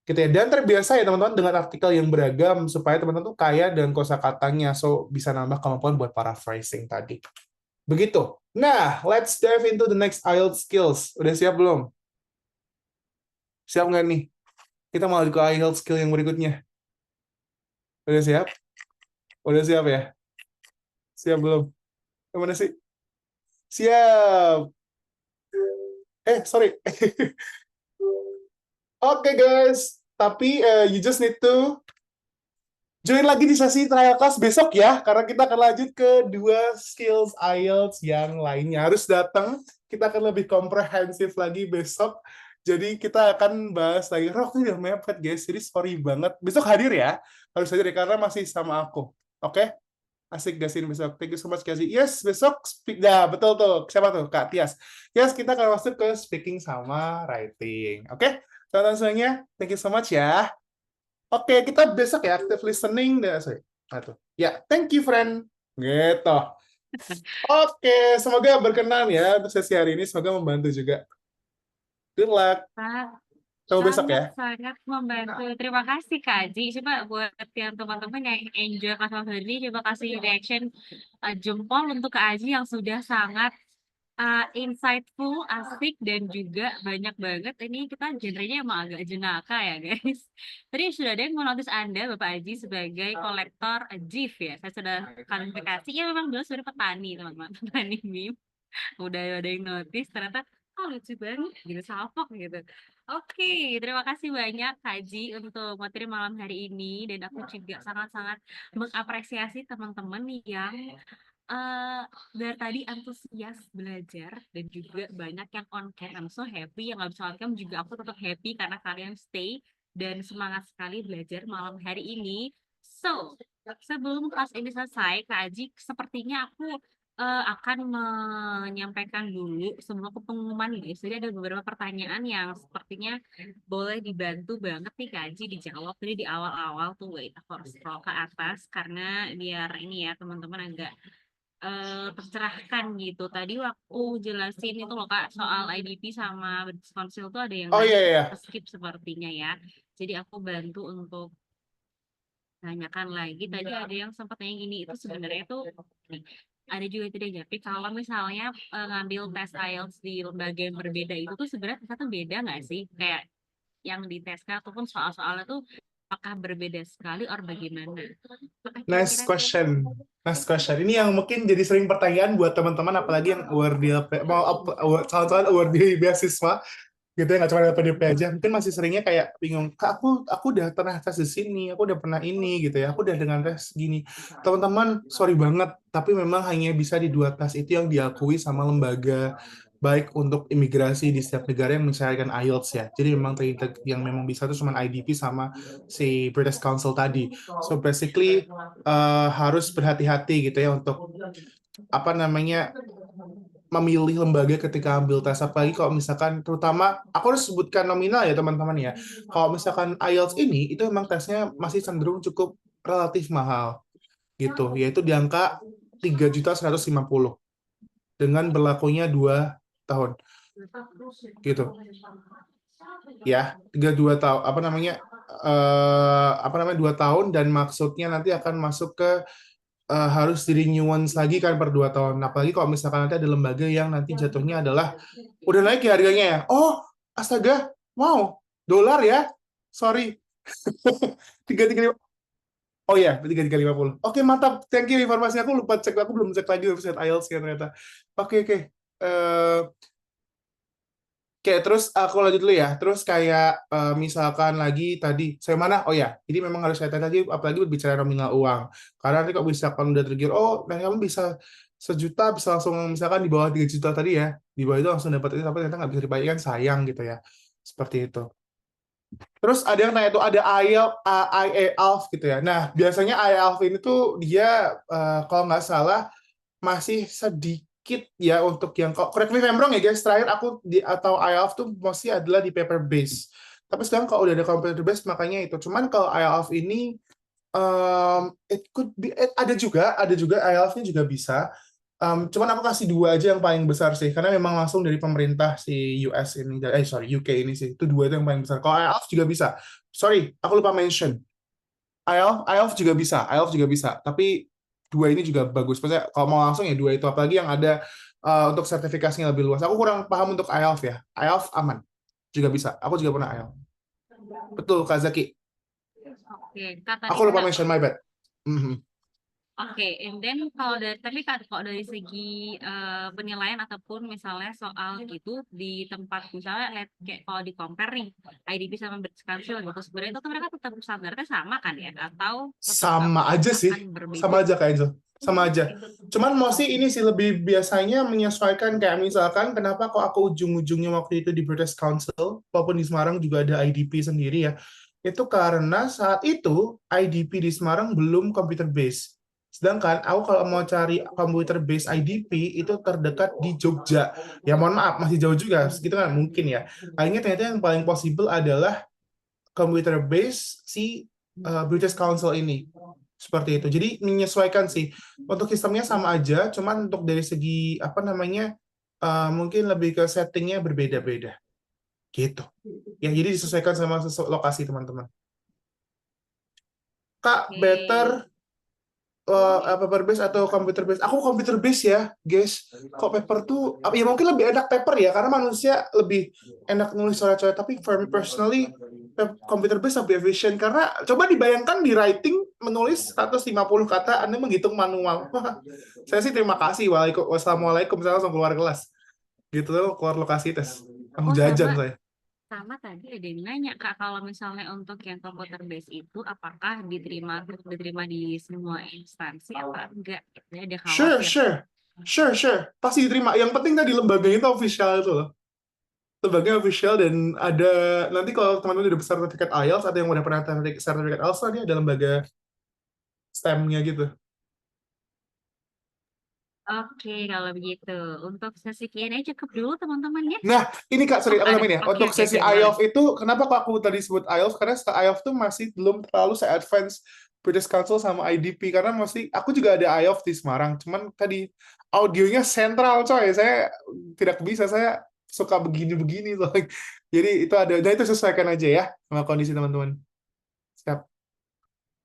Gitu ya. Dan terbiasa ya teman-teman dengan artikel yang beragam supaya teman-teman tuh kaya dan kosakatanya, so bisa nambah kemampuan buat paraphrasing tadi. Begitu. Nah, let's dive into the next IELTS skills. Udah siap belum? Siap nggak nih? Kita mau ke IELTS skill yang berikutnya. Udah siap? Udah siap ya? Siap belum? Kemana sih? Siap. Sorry. Oke, guys. Tapi you just need to Join lagi di sesi trial class besok ya, karena kita akan lanjut ke 2 skills IELTS yang lainnya. Harus datang, kita akan lebih komprehensif lagi besok. Jadi kita akan bahas lagi. Karena waktu udah mepet guys, jadi sorry banget. Besok hadir ya, harus hadir ya, karena masih sama aku. Oke? Asik gasin besok. Thank you so much Gazi. Yes, besok speak. Ya, betul tuh. Siapa tuh? Kak Tias. Yes, kita akan masuk ke speaking sama writing. Oke? Teman-teman semuanya, thank you so much ya. Oke, kita besok ya active listening deh, sorry. Tuh. Ya, thank you friend. Gitu. Oke, semoga berkenan ya untuk sesi hari ini. Semoga membantu juga. Good luck. Pak, Ketemu besok ya. sangat membantu. Terima kasih Kak Aji. Coba buat yang teman-teman yang enjoy kelas hari ini, coba kasih reaction jempol untuk Kak Aji yang sudah sangat insightful, asik, dan juga banyak banget. Ini kita genrenya emang agak jenaka ya guys. Tadi sudah ada yang menotis Anda Bapak Aji sebagai kolektor GIF ya. Saya sudah klarifikasi. Ya memang beliau sudah petani teman-teman. Petani meme. Udah ada yang notice ternyata lucu banget gitu, salpok gitu. Oke, terima kasih banyak Haji untuk materi malam hari ini, dan aku juga sangat-sangat mengapresiasi teman-teman yang dari tadi antusias belajar dan juga banyak yang on cam. I'm so happy. Yang nggak bisa on cam juga aku tetap happy karena kalian stay dan semangat sekali belajar malam hari ini. So, sebelum kelas ini selesai, Kak Aji, sepertinya aku akan menyampaikan dulu sebelum ke pengumuman guys. Jadi ada beberapa pertanyaan yang sepertinya boleh dibantu banget nih Kak Aji dijawab. Jadi di awal-awal tuh, wait, aku harus scroll ke atas karena biar ini ya teman-teman agak tercerahkan gitu. Tadi waktu jelasin itu loh Kak soal IDP sama British Council tuh ada yang Oh iya, iya. skip sepertinya ya. Jadi aku bantu untuk tanyakan lagi. Tadi ada yang sempat nanya gini, itu sebenarnya tuh ada juga tidak jadi kalau misalnya ngambil tes IELTS di lembaga yang berbeda itu tuh sebenarnya ternyata beda nggak sih? Kayak yang diteskan ataupun soal-soalnya tuh apakah berbeda sekali or bagaimana? Nice question. Nice question. Ini yang mungkin jadi sering pertanyaan buat teman-teman, apalagi yang award di mau calon-calon award di beasiswa gitu ya, nggak cuma LPDP aja. Mungkin masih seringnya kayak bingung, Kak, aku udah pernah tes di sini, aku udah pernah ini gitu ya, aku udah dengan tes gini. Teman-teman, sorry banget, tapi memang hanya bisa di 2 tes itu yang diakui sama lembaga baik untuk imigrasi di setiap negara yang mensyaratkan IELTS ya. Jadi memang yang memang bisa itu cuma IDP sama si British Council tadi. So basically harus berhati-hati gitu ya untuk apa namanya memilih lembaga ketika ambil tes, apalagi kalau misalkan terutama aku harus sebutkan nominal ya teman-teman ya. Kalau misalkan IELTS ini itu memang tesnya masih cenderung cukup relatif mahal gitu, yaitu di angka 3.150.000 dengan berlakunya 2 tahun gitu ya. 2 tahun apa namanya 2 tahun, dan maksudnya nanti akan masuk ke harus di renewance lagi kan per 2 tahun. Apalagi kalau misalkan nanti ada lembaga yang nanti jatuhnya adalah udah naik ya harganya ya. Oh, astaga, wow, dolar ya. Sorry. 3.350. Oh ya, 3.350. Oke, mantap. Thank you informasinya. Aku lupa cek, aku belum cek lagi website IELTS ya ternyata. Oke. Kayak terus aku lanjut dulu ya. Terus kayak misalkan lagi tadi saya mana? Oh ya, jadi memang harus saya tanya lagi, apalagi berbicara nominal uang. Karena nanti kok misalkan udah tergiur, oh, dan kamu bisa 1 juta, bisa langsung misalkan di bawah 3 juta tadi ya, di bawah itu langsung dapat itu, tapi ternyata nggak bisa dibayarkan, sayang gitu ya. Seperti itu. Terus ada yang tanya tuh ada IELTS gitu ya. Nah, biasanya IELTS ini tuh dia kalau nggak salah masih sedikit ya untuk yang, correct me if I'm wrong ya guys, terakhir aku atau IELTS tuh masih adalah di paper base. Tapi sekarang kalau udah ada computer base makanya itu. Cuman kalau IELTS ini it could be, ada juga IELTS-nya juga bisa. Cuman aku kasih 2 aja yang paling besar sih, karena memang langsung dari pemerintah si US ini, UK ini sih, itu 2 itu yang paling besar. Kalau IELTS juga bisa. Sorry, aku lupa mention. IELTS juga bisa, tapi 2 ini juga bagus. Maksudnya kalau mau langsung ya 2 itu, apalagi yang ada untuk sertifikasinya lebih luas. Aku kurang paham untuk IELTS ya. IELTS aman, juga bisa. Aku juga pernah IELTS. Betul, Kak Zaki. Oke, Kak, tadi Aku lupa mention, my bad. Oke, and then kalau dari segi penilaian ataupun misalnya soal gitu di tempat misalnya kayak kalau di compare nih IDP sama British Council gitu sebenarnya itu tuh mereka tetap standarnya sama kan ya atau tetap Sama aja sih, akan berbeda? sama aja Kak Angel, sama aja. Cuman mostly ini sih lebih biasanya menyesuaikan kayak misalkan kenapa kok aku ujung-ujungnya waktu itu di British Council, walaupun di Semarang juga ada IDP sendiri ya, itu karena saat itu IDP di Semarang belum computer based. Sedangkan aku kalau mau cari computer based IDP itu terdekat di Jogja. Ya mohon maaf, masih jauh juga, segitu kan mungkin ya. Akhirnya ternyata yang paling possible adalah computer based si British Council ini. Seperti itu. Jadi menyesuaikan sih. Untuk sistemnya sama aja, cuman untuk dari segi apa namanya mungkin lebih ke settingnya berbeda-beda. Gitu. Ya, jadi disesuaikan sama lokasi teman-teman. Kak, better paper base atau computer base? Aku computer base ya, guys. Kok paper tuh, ya mungkin lebih enak paper ya, karena manusia lebih enak nulis coret-coret. Tapi for me personally, computer base lebih efisien. Karena coba dibayangkan di writing, menulis 150 kata, Anda menghitung manual. Wah, saya sih terima kasih. Wassalamualaikum, saya langsung keluar kelas. Gitu loh, keluar lokasi tes. Langsung jajan saya. Sama tadi ada yang nanya Kak, kalau misalnya untuk yang komputer base itu apakah diterima di semua instansi apa enggak? Ada khawatir. Sure. Pasti diterima. Yang penting tadi lembaganya itu official itu loh. Lembaganya official dan ada, nanti kalau teman-teman udah sertifikat IELTS atau yang udah pernah sertifikat IELTS, dia ada lembaga STEM-nya gitu. Oke, kalau begitu. Untuk sesi Q&A cukup dulu teman-teman ya. Nah, ini Kak, sorry, aku tambahin ya. Oke, Untuk sesi boleh. IELTS itu, kenapa kok aku tadi sebut IELTS? Karena IELTS tuh masih belum terlalu se-advance British Council sama IDP. Karena aku juga ada IELTS di Semarang. Cuman tadi audionya sentral, coy. Saya tidak bisa, saya suka begini-begini loh. Jadi itu ada, dan itu sesuaikan aja ya sama kondisi teman-teman. Siap.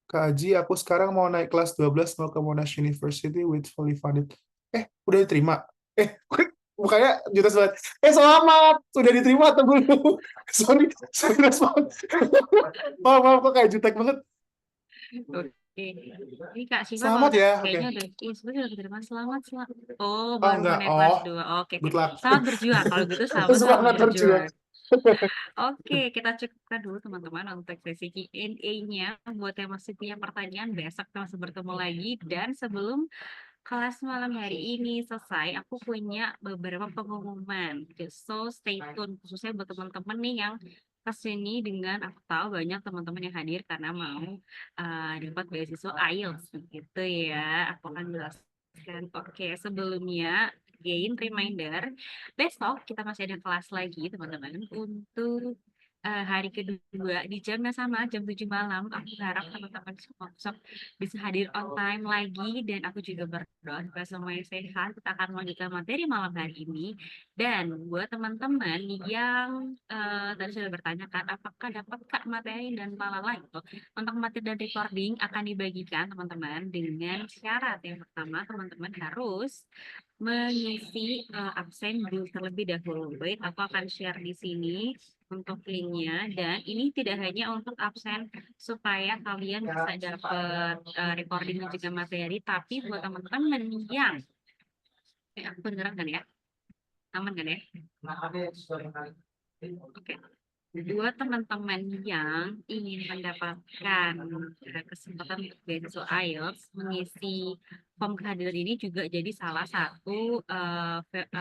Kak Aji, aku sekarang mau naik kelas 12, mau ke Monash University with fully funded. Udah diterima. Bukannya juta banget. Selamat, udah diterima atau belum? Sorry respon. Maaf, kok kayak jutek banget. Oke. Ini Kak Syifa Selamat kalau ya, kayaknya oke. sebenarnya udah diterima. Selamat. Oh, Oh, baru enggak. naik kelas Oh, 2. Oke. good luck. Selamat berjuang. Kalau gitu selamat Semangat berjuang. Oke, kita cukupkan dulu teman-teman untuk sesi Q&A-nya. Buat yang masih punya pertanyaan, besok kita masih bertemu lagi. Dan sebelum kelas malam hari ini selesai, aku punya beberapa pengumuman. So, stay tune. Khususnya buat teman-teman nih yang kesini dengan aku tahu banyak teman-teman yang hadir karena mau dapat beasiswa IELTS gitu ya. Aku akan jelaskan. Oke, sebelumnya again reminder, besok kita masih ada kelas lagi teman-teman untuk hari kedua di jam yang sama jam 7 malam. Aku harap teman-teman semua besok bisa hadir on time lagi dan aku juga berdoa supaya semuanya sehat. Kita akan melanjutkan materi malam hari ini. Dan buat teman-teman yang tadi sudah bertanyakan apakah dapat Kak materi dan lain gitu. Untuk materi dan recording akan dibagikan teman-teman dengan syarat. Yang pertama teman-teman harus mengisi absen dulu terlebih dahulu. Baik, aku akan share di sini untuk linknya dan ini tidak hanya untuk absen supaya kalian bisa dapat recording dan juga materi, tapi buat teman-teman yang aku beneran kan ya, aman kan ya? Oke. Buat teman-teman yang ingin mendapatkan kesempatan untuk beasiswa IELTS, mengisi form kehadiran ini juga jadi salah satu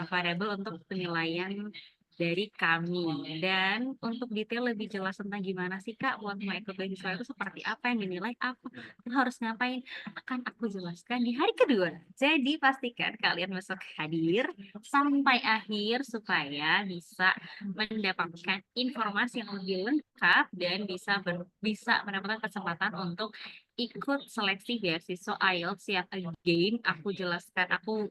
variabel untuk penilaian dari kami. Dan untuk detail lebih jelas tentang gimana sih Kak buat mau ikut beasiswa itu seperti apa, yang dinilai apa, harus ngapain, akan aku jelaskan di hari kedua. Jadi pastikan kalian besok hadir sampai akhir supaya bisa mendapatkan informasi yang lebih lengkap dan bisa mendapatkan kesempatan untuk ikut seleksi beasiswa IELTS yang again aku jelaskan, aku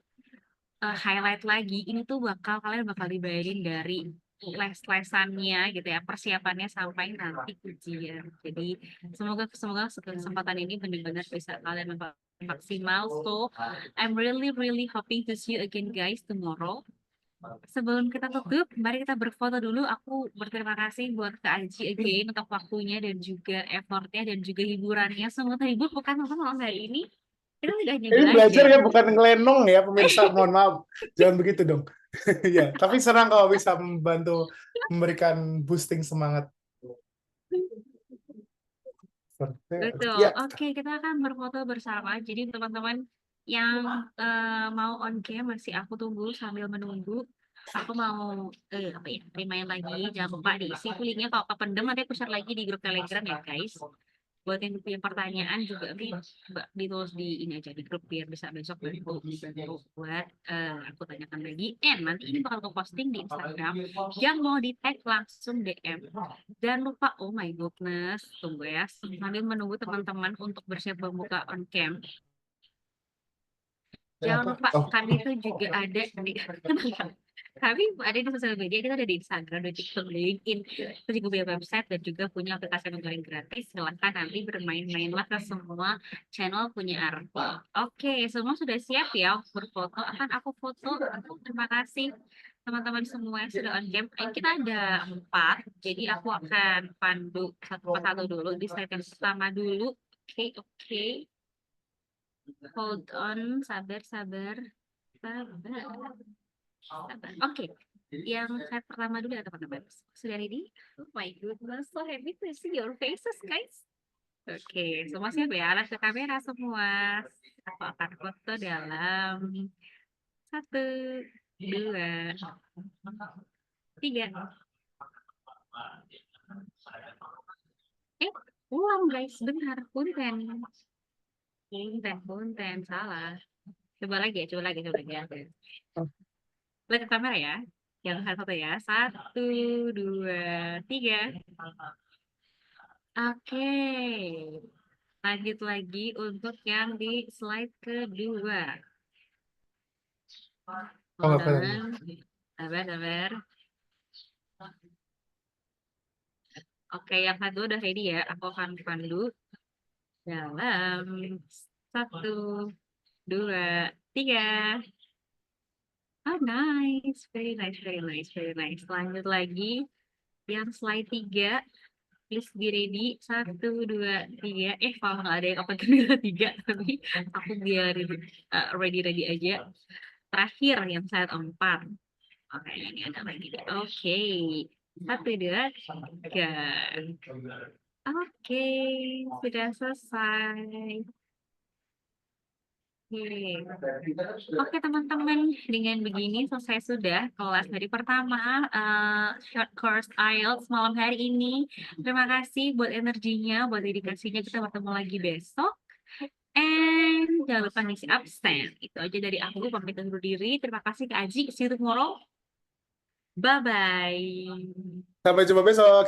highlight lagi, ini tuh kalian bakal dibayarin dari les-lesannya gitu ya, persiapannya sampai nanti ujian. Jadi semoga kesempatan ini benar-benar bisa kalian maksimal. So I'm really hoping to see you again guys tomorrow. Sebelum kita tutup, mari kita berfoto dulu. Aku berterima kasih buat Kak Aji again untuk waktunya dan juga effortnya dan juga hiburannya. Semoga terhibur bukan malam hari ini. Kita tidak hanya Ini belajar belajar. ya, bukan ngelenong ya pemirsa. Mohon maaf, jangan begitu dong. Ya, tapi senang kalau bisa membantu memberikan boosting semangat. Betul. Ya, Oke, kita akan berfoto bersama. Jadi teman-teman yang mau on cam masih aku tunggu sambil menunggu. Aku mau remind lagi. Jangan lupa diisi linknya kalau kependem nanti aku share lagi di grup Telegram ya guys. Buat yang punya pertanyaan juga ditulis di ini aja di grup biar bisa besok bantu buat aku tanyakan lagi. Nanti ini bakal aku posting di Instagram. Yang mau di tag langsung DM. Jangan lupa, oh my goodness, tunggu ya, sambil menunggu teman-teman untuk bersiap membuka on cam. Jangan lupa, kami itu juga ada di kami ada di sosial media, kita ada di Instagram, di TikTok, di LinkedIn, kita juga punya website dan juga punya aplikasi mentoring gratis. Silahkan nanti bermain-mainlah ke semua channel punya Arti. Oke, semua sudah siap ya berfoto. Akan aku foto. Terima kasih teman-teman semua yang sudah on cam. Kita ada 4, jadi aku akan pandu satu persatu dulu di slide yang pertama dulu. Oke. Hold on, sabar. Oke, yang slide pertama dulu ya teman-teman. Sudah ready? Oh my goodness, so happy to see your faces guys. Oke, semua siap ya? Arah ke kamera semua. Aku akan foto dalam 1, 2, 3. Ulang guys, benar, punten, salah. Coba lagi ya. Lihat ke kamera ya. Yang satu ya. 1, 2, 3. Oke. Lanjut lagi untuk yang di slide kedua. Hold on. Sabar. Oke, yang satu udah ready ya. Aku akan pandu dalam 1, 2, 3. Oh, nice. Very nice. Lanjut lagi. Yang slide 3. Please be ready. 1, 2, 3. Kalau nggak ada yang apa kamera 3, tapi aku biar ready aja. Terakhir yang slide 4. Oke, ini ada lagi. Oke. 1, 2, 3. Oke, sudah selesai. Oke teman-teman, dengan begini selesai sudah kelas hari pertama short course IELTS malam hari ini. Terima kasih buat energinya, buat dedikasinya. Kita bertemu lagi besok. And jangan lupa ngisi absen. Itu aja dari aku, pamit undur diri. Terima kasih Kak Aji. See you tomorrow. Bye-bye. sampai jumpa besok.